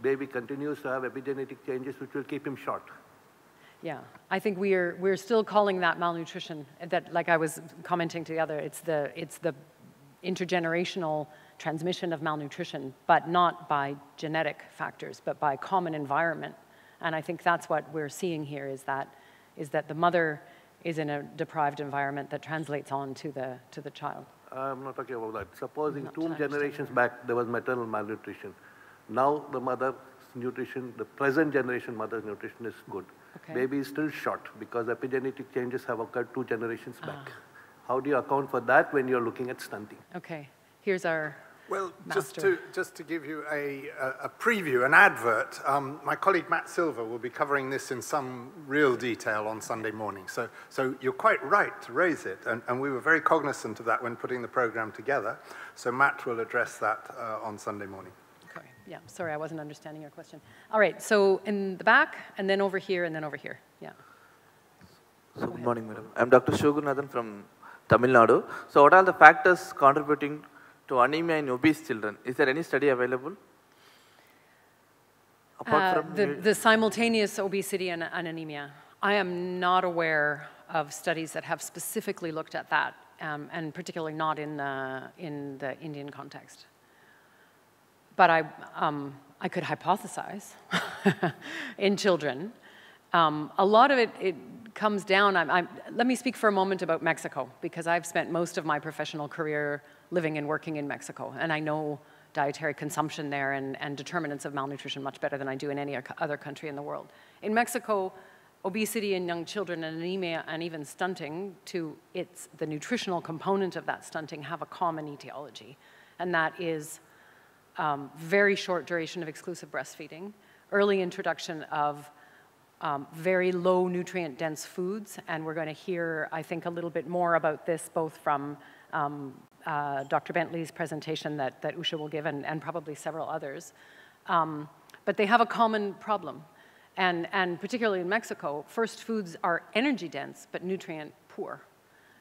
Baby continues to have epigenetic changes which will keep him short. Yeah, I think we're still calling that malnutrition. That, like I was commenting to the other, it's the intergenerational transmission of malnutrition, but not by genetic factors, but by common environment. And I think that's what we're seeing here is that the mother is in a deprived environment that translates on to the child. I'm not talking about that. Supposing 2 generations back there was maternal malnutrition. Now the mother's nutrition, the present generation mother's nutrition is good. Okay. Baby is still short because epigenetic changes have occurred 2 generations back. How do you account for that when you're looking at stunting? Okay, here's our master. Just to give you a preview, an advert, my colleague Matt Silver will be covering this in some real detail on Sunday morning. So you're quite right to raise it, and we were very cognizant of that when putting the program together. So Matt will address that on Sunday morning. Okay, yeah, sorry, I wasn't understanding your question. All right, so in the back, and then over here, and then over here, yeah. So good morning, madam. I'm Dr. Shogunathan from Tamil Nadu. So what are the factors contributing to anemia in obese children? Is there any study available? Apart from the simultaneous obesity and anemia. I am not aware of studies that have specifically looked at that, and particularly not in the Indian context. But I could hypothesize in children. A lot of it comes down, let me speak for a moment about Mexico, because I've spent most of my professional career living and working in Mexico, and I know dietary consumption there and determinants of malnutrition much better than I do in any other country in the world. In Mexico, obesity in young children and anemia and even stunting, the nutritional component of that stunting have a common etiology, and that is very short duration of exclusive breastfeeding, early introduction of very low nutrient dense foods, and we're going to hear, I think, a little bit more about this both from Dr. Bentley's presentation that Usha will give and probably several others. But they have a common problem, and particularly in Mexico, first foods are energy dense but nutrient poor.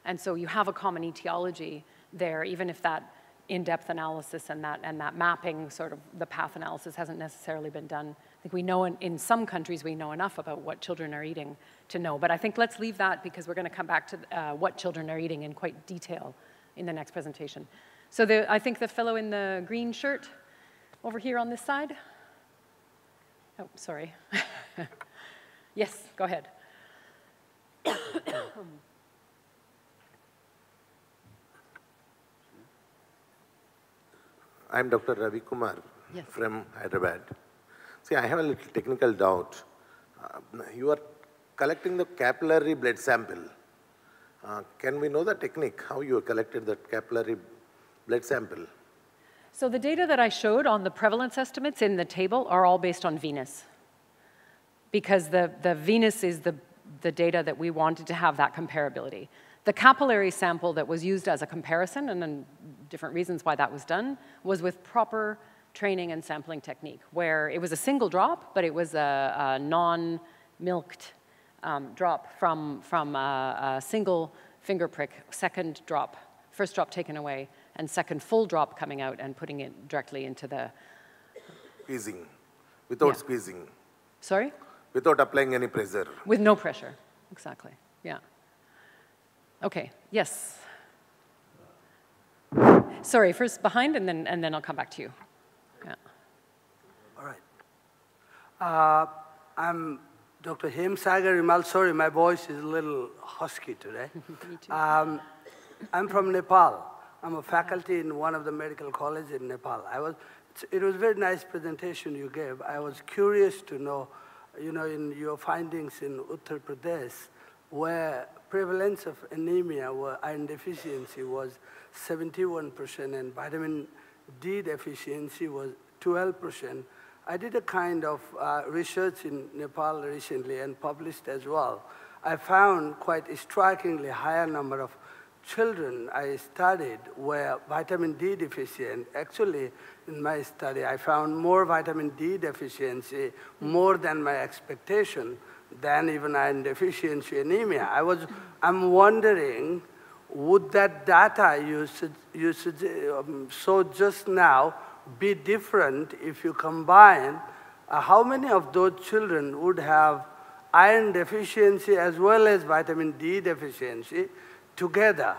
And so you have a common etiology there, even if that in-depth analysis and that mapping, sort of the path analysis, hasn't necessarily been done. I think we know in some countries we know enough about what children are eating to know, but I think let's leave that because we're going to come back to what children are eating in quite detail in the next presentation. So I think the fellow in the green shirt over here on this side. Oh, sorry. Yes, go ahead. I'm Dr. Ravi Kumar Yes. from Hyderabad. See, I have a little technical doubt. You are collecting the capillary blood sample. Can we know the technique, how you collected that capillary blood sample? So the data that I showed on the prevalence estimates in the table are all based on venous, because the venous is the data that we wanted to have that comparability. The capillary sample that was used as a comparison, and then different reasons why that was done, was with proper training and sampling technique, where it was a single drop, but it was a non-milked drop from a single finger prick, second drop, first drop taken away, and second full drop coming out and putting it directly into the... Squeezing, without squeezing. Sorry? Without applying any pressure. With no pressure, exactly, yeah. Okay, yes. Sorry, first behind, and then I'll come back to you. Yeah. All right. I'm Dr. Hemsagar Rimal. Sorry, my voice is a little husky today. Me too. I'm from Nepal. I'm a faculty in one of the medical colleges in Nepal. It was a very nice presentation you gave. I was curious to know, in your findings in Uttar Pradesh, where prevalence of anemia or iron deficiency was 71% and vitamin D deficiency was 12%. I did a kind of research in Nepal recently and published as well. I found quite a strikingly higher number of children I studied were vitamin D deficient. Actually, in my study, I found more vitamin D deficiency, more than my expectation, than even iron deficiency anemia. I'm wondering, would that data you showed just now be different if you combine how many of those children would have iron deficiency as well as vitamin D deficiency together?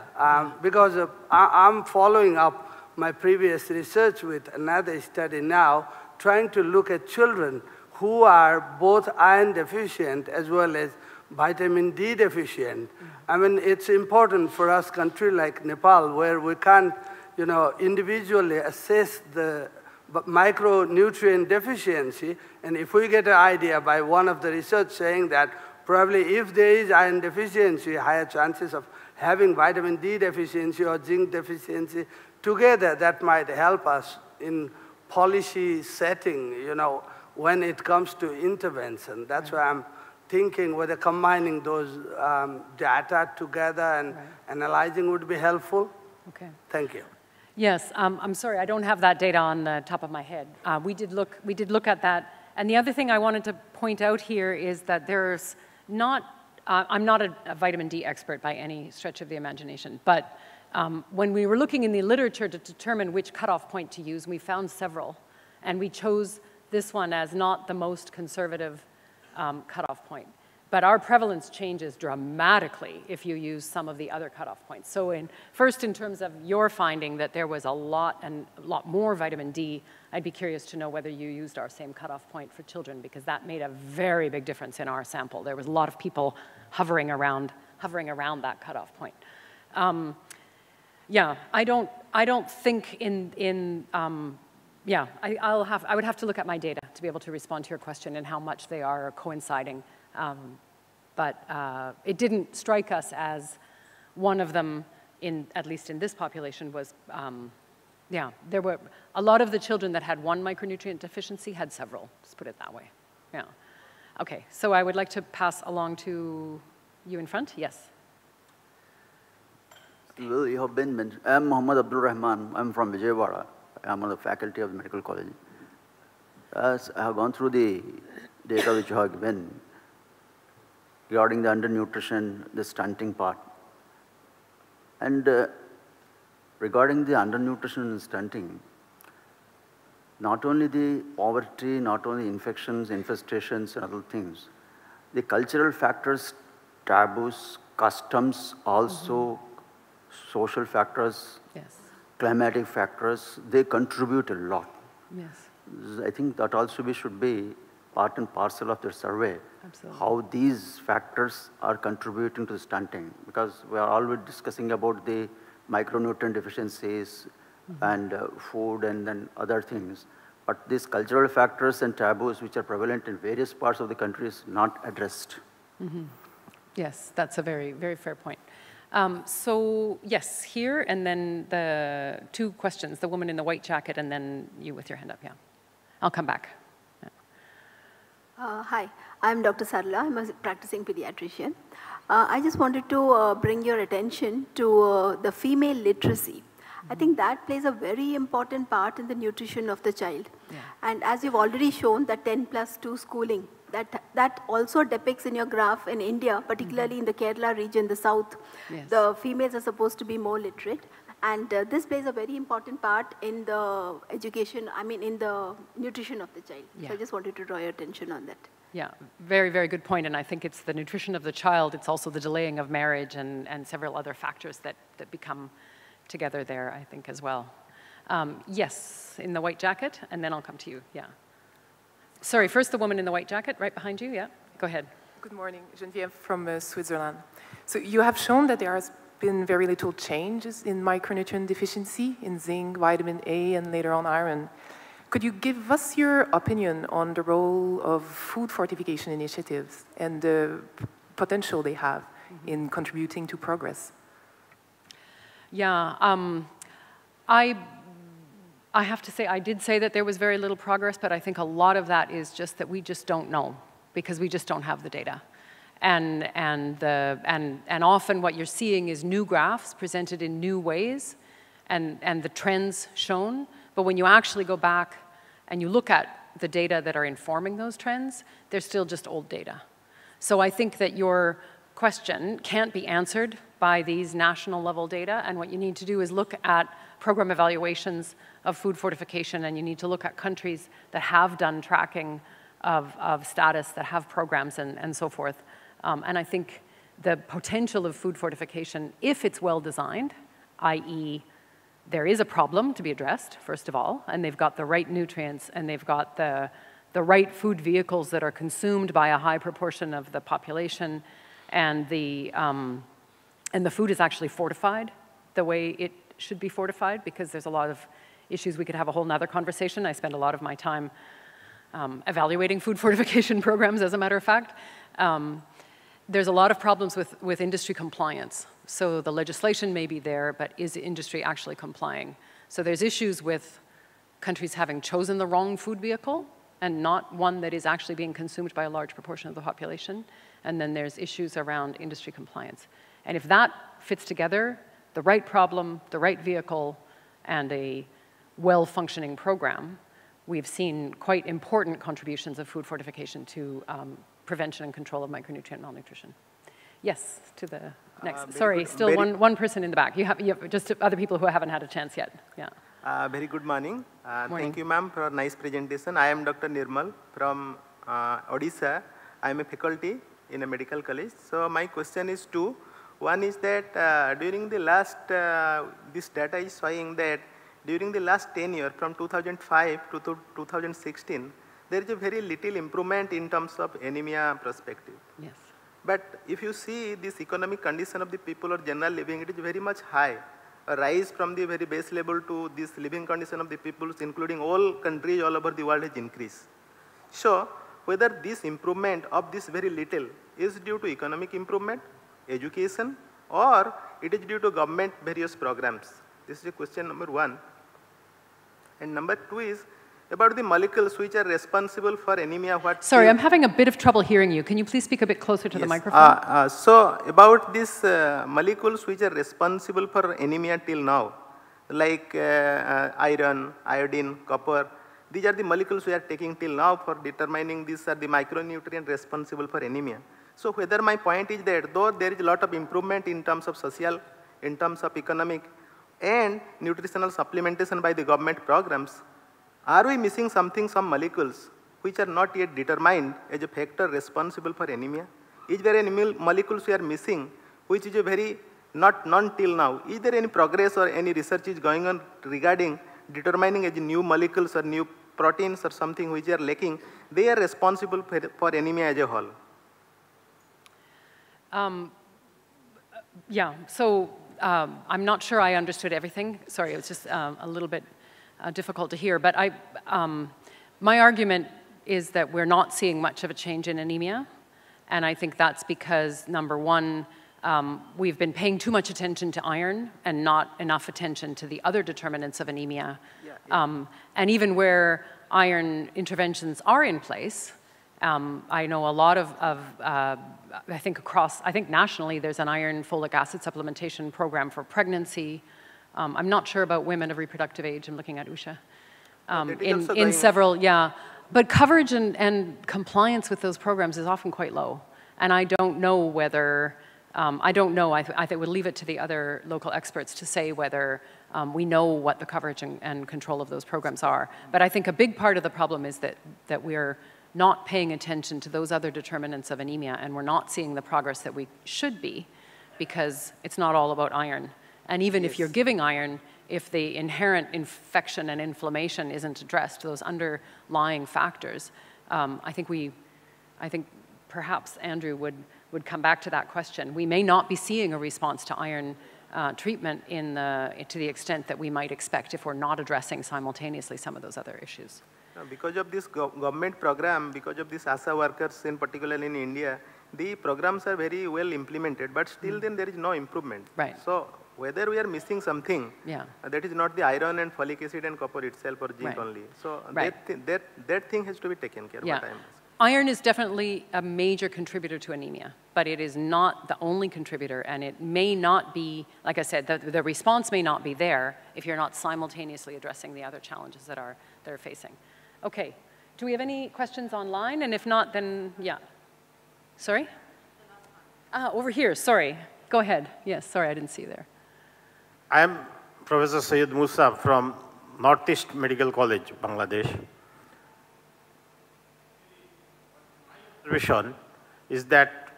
Because I'm following up my previous research with another study now, trying to look at children who are both iron deficient as well as vitamin D deficient. I mean, it's important for us, country like Nepal, where we can't, individually assess the micronutrient deficiency. And if we get an idea by one of the research saying that probably if there is iron deficiency, higher chances of having vitamin D deficiency or zinc deficiency together, that might help us in policy setting, when it comes to intervention. That's why I'm thinking whether combining those data together and analyzing would be helpful. Okay. Thank you. Yes, I'm sorry, I don't have that data on the top of my head. We did look at that. And the other thing I wanted to point out here is that there's not, I'm not a vitamin D expert by any stretch of the imagination, but when we were looking in the literature to determine which cutoff point to use, we found several, and we chose this one as not the most conservative cutoff point. But our prevalence changes dramatically if you use some of the other cutoff points. So first, in terms of your finding that there was a lot more vitamin D, I'd be curious to know whether you used our same cutoff point for children, because that made a very big difference in our sample. There was a lot of people hovering around that cutoff point. Yeah, I don't think I would have to look at my data to be able to respond to your question and how much they are coinciding. But it didn't strike us as one of them, at least in this population, was, there were a lot of the children that had one micronutrient deficiency had several, let's put it that way. Yeah. Okay, so I would like to pass along to you in front. Yes. Well, you have been mentioned. I'm Muhammad Abdul Rahman. I'm from Vijayawada. I'm on the faculty of the medical college. As I have gone through the data which you have given regarding the undernutrition, the stunting part. And regarding the undernutrition and stunting, not only the poverty, not only infections, infestations, and other things, the cultural factors, taboos, customs, also social factors, climatic factors, they contribute a lot. Yes. I think that also should be part and parcel of the survey. Absolutely. How these factors are contributing to the stunting, because we are always discussing about the micronutrient deficiencies and food and then other things. but these cultural factors and taboos which are prevalent in various parts of the country is not addressed. Mm-hmm. Yes, that's a very, very fair point. So yes, here, and then the two questions, the woman in the white jacket, and then you with your hand up, yeah. I'll come back. Yeah. Hi, I'm Dr. Sarla. I'm a practicing pediatrician. I just wanted to bring your attention to the female literacy. I think that plays a very important part in the nutrition of the child. Yeah. And as you've already shown, that 10+2 schooling, that also depicts in your graph in India, particularly in the Kerala region, the south, yes. The females are supposed to be more literate. And this plays a very important part in the education, in the nutrition of the child. Yeah. So I just wanted to draw your attention on that. Yeah, very, very good point. And I think it's the nutrition of the child, it's also the delaying of marriage and several other factors that become together there, I think, as well. Yes, in the white jacket, and then I'll come to you, yeah. Sorry, first the woman in the white jacket, right behind you, yeah, go ahead. Good morning, Geneviève from Switzerland. So you have shown that there has been very little changes in micronutrient deficiency in zinc, vitamin A, and later on iron. Could you give us your opinion on the role of food fortification initiatives and the potential they have in contributing to progress? Yeah, I have to say, I did say that there was very little progress, but I think a lot of that is just that we just don't know because we just don't have the data. And often what you're seeing is new graphs presented in new ways and the trends shown. But when you actually go back and you look at the data that are informing those trends, they're still just old data. So I think that your question can't be answered by these national level data, and what you need to do is look at program evaluations of food fortification, and you need to look at countries that have done tracking of status, that have programs and so forth. And I think the potential of food fortification, if it's well designed, i.e. there is a problem to be addressed, first of all, and they've got the right nutrients, and they've got the right food vehicles that are consumed by a high proportion of the population, and the food is actually fortified the way it should be fortified, because there's a lot of issues. We could have a whole nother conversation. I spend a lot of my time evaluating food fortification programs, as a matter of fact. There's a lot of problems with industry compliance. So the legislation may be there, but is the industry actually complying? So there's issues with countries having chosen the wrong food vehicle and not one that is actually being consumed by a large proportion of the population. And then there's issues around industry compliance. And if that fits together, the right problem, the right vehicle, and a well-functioning program, we've seen quite important contributions of food fortification to prevention and control of micronutrient malnutrition. Yes, to the next. Sorry, still one person in the back. You have just other people who haven't had a chance yet. Yeah. Very good morning. Thank you, ma'am, for a nice presentation. I am Dr. Nirmal from Odisha. I am a faculty in a medical college. So my question is two. One is that during the last, this data is showing that during the last 10 years, from 2005 to 2016, there is a very little improvement in terms of anemia perspective. Yes. But if you see this economic condition of the people or general living, it is very much high. A rise from the very base level to this living condition of the people, including all countries all over the world, has increased. So whether this improvement of this very little is due to economic improvement, education, or it is due to government various programs. This is question number one. And number two is about the molecules which are responsible for anemia. Sorry, I'm having a bit of trouble hearing you. Can you please speak a bit closer to the microphone? So about these molecules which are responsible for anemia till now, like iron, iodine, copper, these are the molecules we are taking till now for determining these are the micronutrient responsible for anemia. So whether my point is that though there is a lot of improvement in terms of social, in terms of economic, and nutritional supplementation by the government programs, are we missing something, some molecules which are not yet determined as a factor responsible for anemia? Is there any molecules we are missing which is a very not known till now? Is there any progress or any research is going on regarding determining as new molecules or new proteins or something which are lacking? They are responsible for anemia as a whole. Yeah, so I'm not sure I understood everything. Sorry, it was just a little bit difficult to hear. But my argument is that we're not seeing much of a change in anemia. And I think that's because, number one, we've been paying too much attention to iron and not enough attention to the other determinants of anemia. And even where iron interventions are in place, I know a lot of I think nationally there's an iron folic acid supplementation program for pregnancy. I'm not sure about women of reproductive age. I'm looking at Usha. In several, but coverage and compliance with those programs is often quite low. And I don't know whether, I would leave it to the other local experts to say whether we know what the coverage and control of those programs are. But I think a big part of the problem is that we're not paying attention to those other determinants of anemia, and we're not seeing the progress that we should be, because it's not all about iron. And even if you're giving iron, if the inherent infection and inflammation isn't addressed, those underlying factors, I think perhaps Andrew would come back to that question. We may not be seeing a response to iron treatment to the extent that we might expect if we're not addressing simultaneously some of those other issues. Because of this government program, because of these ASA workers in particular in India, the programs are very well implemented, but still then there is no improvement. Right. So whether we are missing something, that is not the iron and folic acid and copper itself or zinc only. So that thing has to be taken care of. Iron is definitely a major contributor to anemia, but it is not the only contributor, and it may not be, like I said, the response may not be there if you're not simultaneously addressing the other challenges that they're facing. Okay, do we have any questions online? And if not, then Sorry? Over here, sorry. Go ahead. Yes, sorry, I didn't see you there. I am Professor Syed Musa from Northeast Medical College, Bangladesh. My observation is that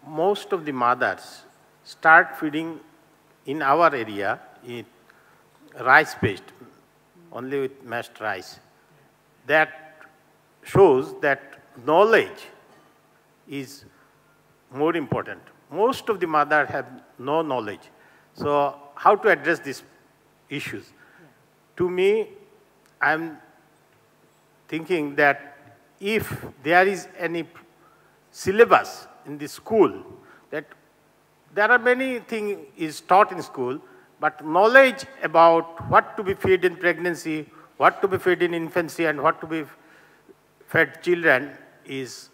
most of the mothers start feeding in our area rice-based, only with mashed rice. That shows that knowledge is more important. Most of the mothers have no knowledge. So how to address these issues? To me, I'm thinking that if there is any syllabus in the school, that there are many things is taught in school, but knowledge about what to be fed in pregnancy, what to be fed in infancy, and what to be fed children is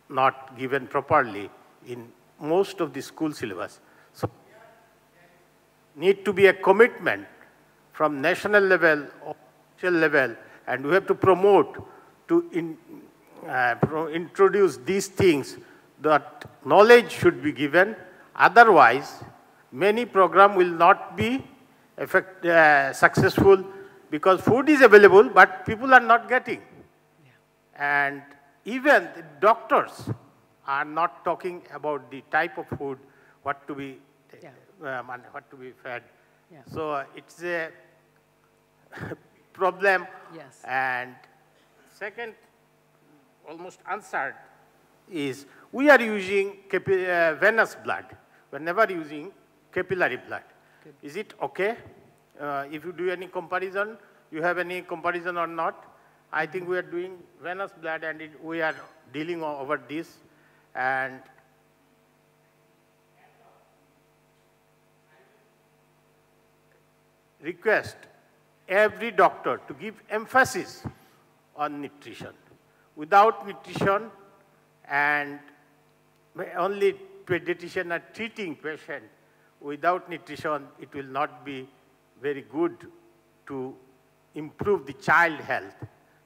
not given properly in most of the school syllabus. So need to be a commitment from national level or national level, and we have to promote to introduce these things, that knowledge should be given. Otherwise, many programs will not be successful, because food is available, but people are not getting. And even the doctors are not talking about the type of food, what to be fed. So it's a problem. And second, almost answered, is we are using venous blood. We're never using capillary blood. Is it okay? If you do any comparison, you have any comparison or not? I think we are doing venous blood, and we are dealing over this. And request every doctor to give emphasis on nutrition. Without nutrition, and only pediatrician are treating patient, without nutrition, it will not be very good to improve the child health.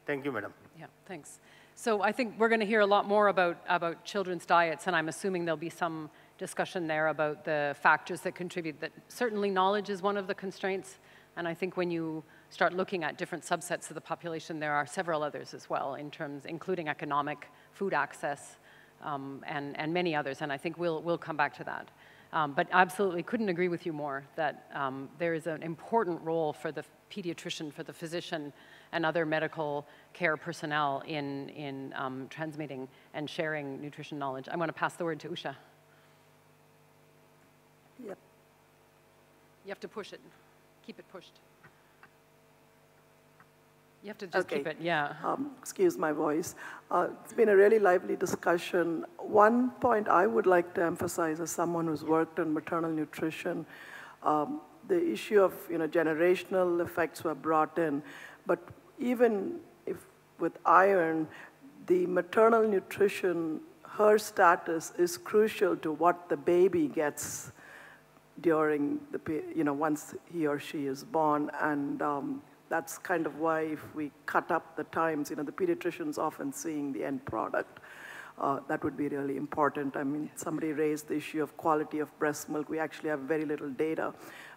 Thank you, madam. Yeah, thanks. So I think we're going to hear a lot more about children's diets, and I'm assuming there'll be some discussion there about the factors that contribute. That certainly knowledge is one of the constraints, and I think when you start looking at different subsets of the population, there are several others as well, including economic, food access, and many others, and I think we'll come back to that. But absolutely couldn't agree with you more that there is an important role for the pediatrician, for the physician, and other medical care personnel in transmitting and sharing nutrition knowledge. I'm going to pass the word to Usha. Yep. You have to push it. Keep it pushed. You have to just keep it, yeah. Excuse my voice. It's been a really lively discussion. One point I would like to emphasize as someone who's worked on maternal nutrition, the issue of generational effects were brought in, but even if with iron, the maternal nutrition, her status is crucial to what the baby gets during the, once he or she is born, and that's kind of why if we cut up the times, the pediatrician's often seeing the end product. That would be really important. I mean, somebody raised the issue of quality of breast milk. We actually have very little data,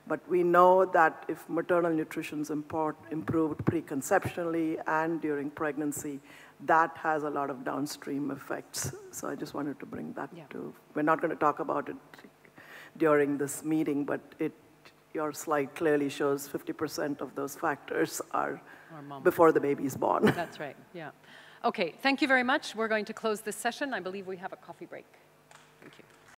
but we know that if maternal nutrition is improved preconceptionally and during pregnancy, that has a lot of downstream effects. So I just wanted to bring that to, we're not going to talk about it during this meeting, but your slide clearly shows 50% of those factors are before the baby is born. That's right, yeah. Okay, thank you very much. We're going to close this session. I believe we have a coffee break.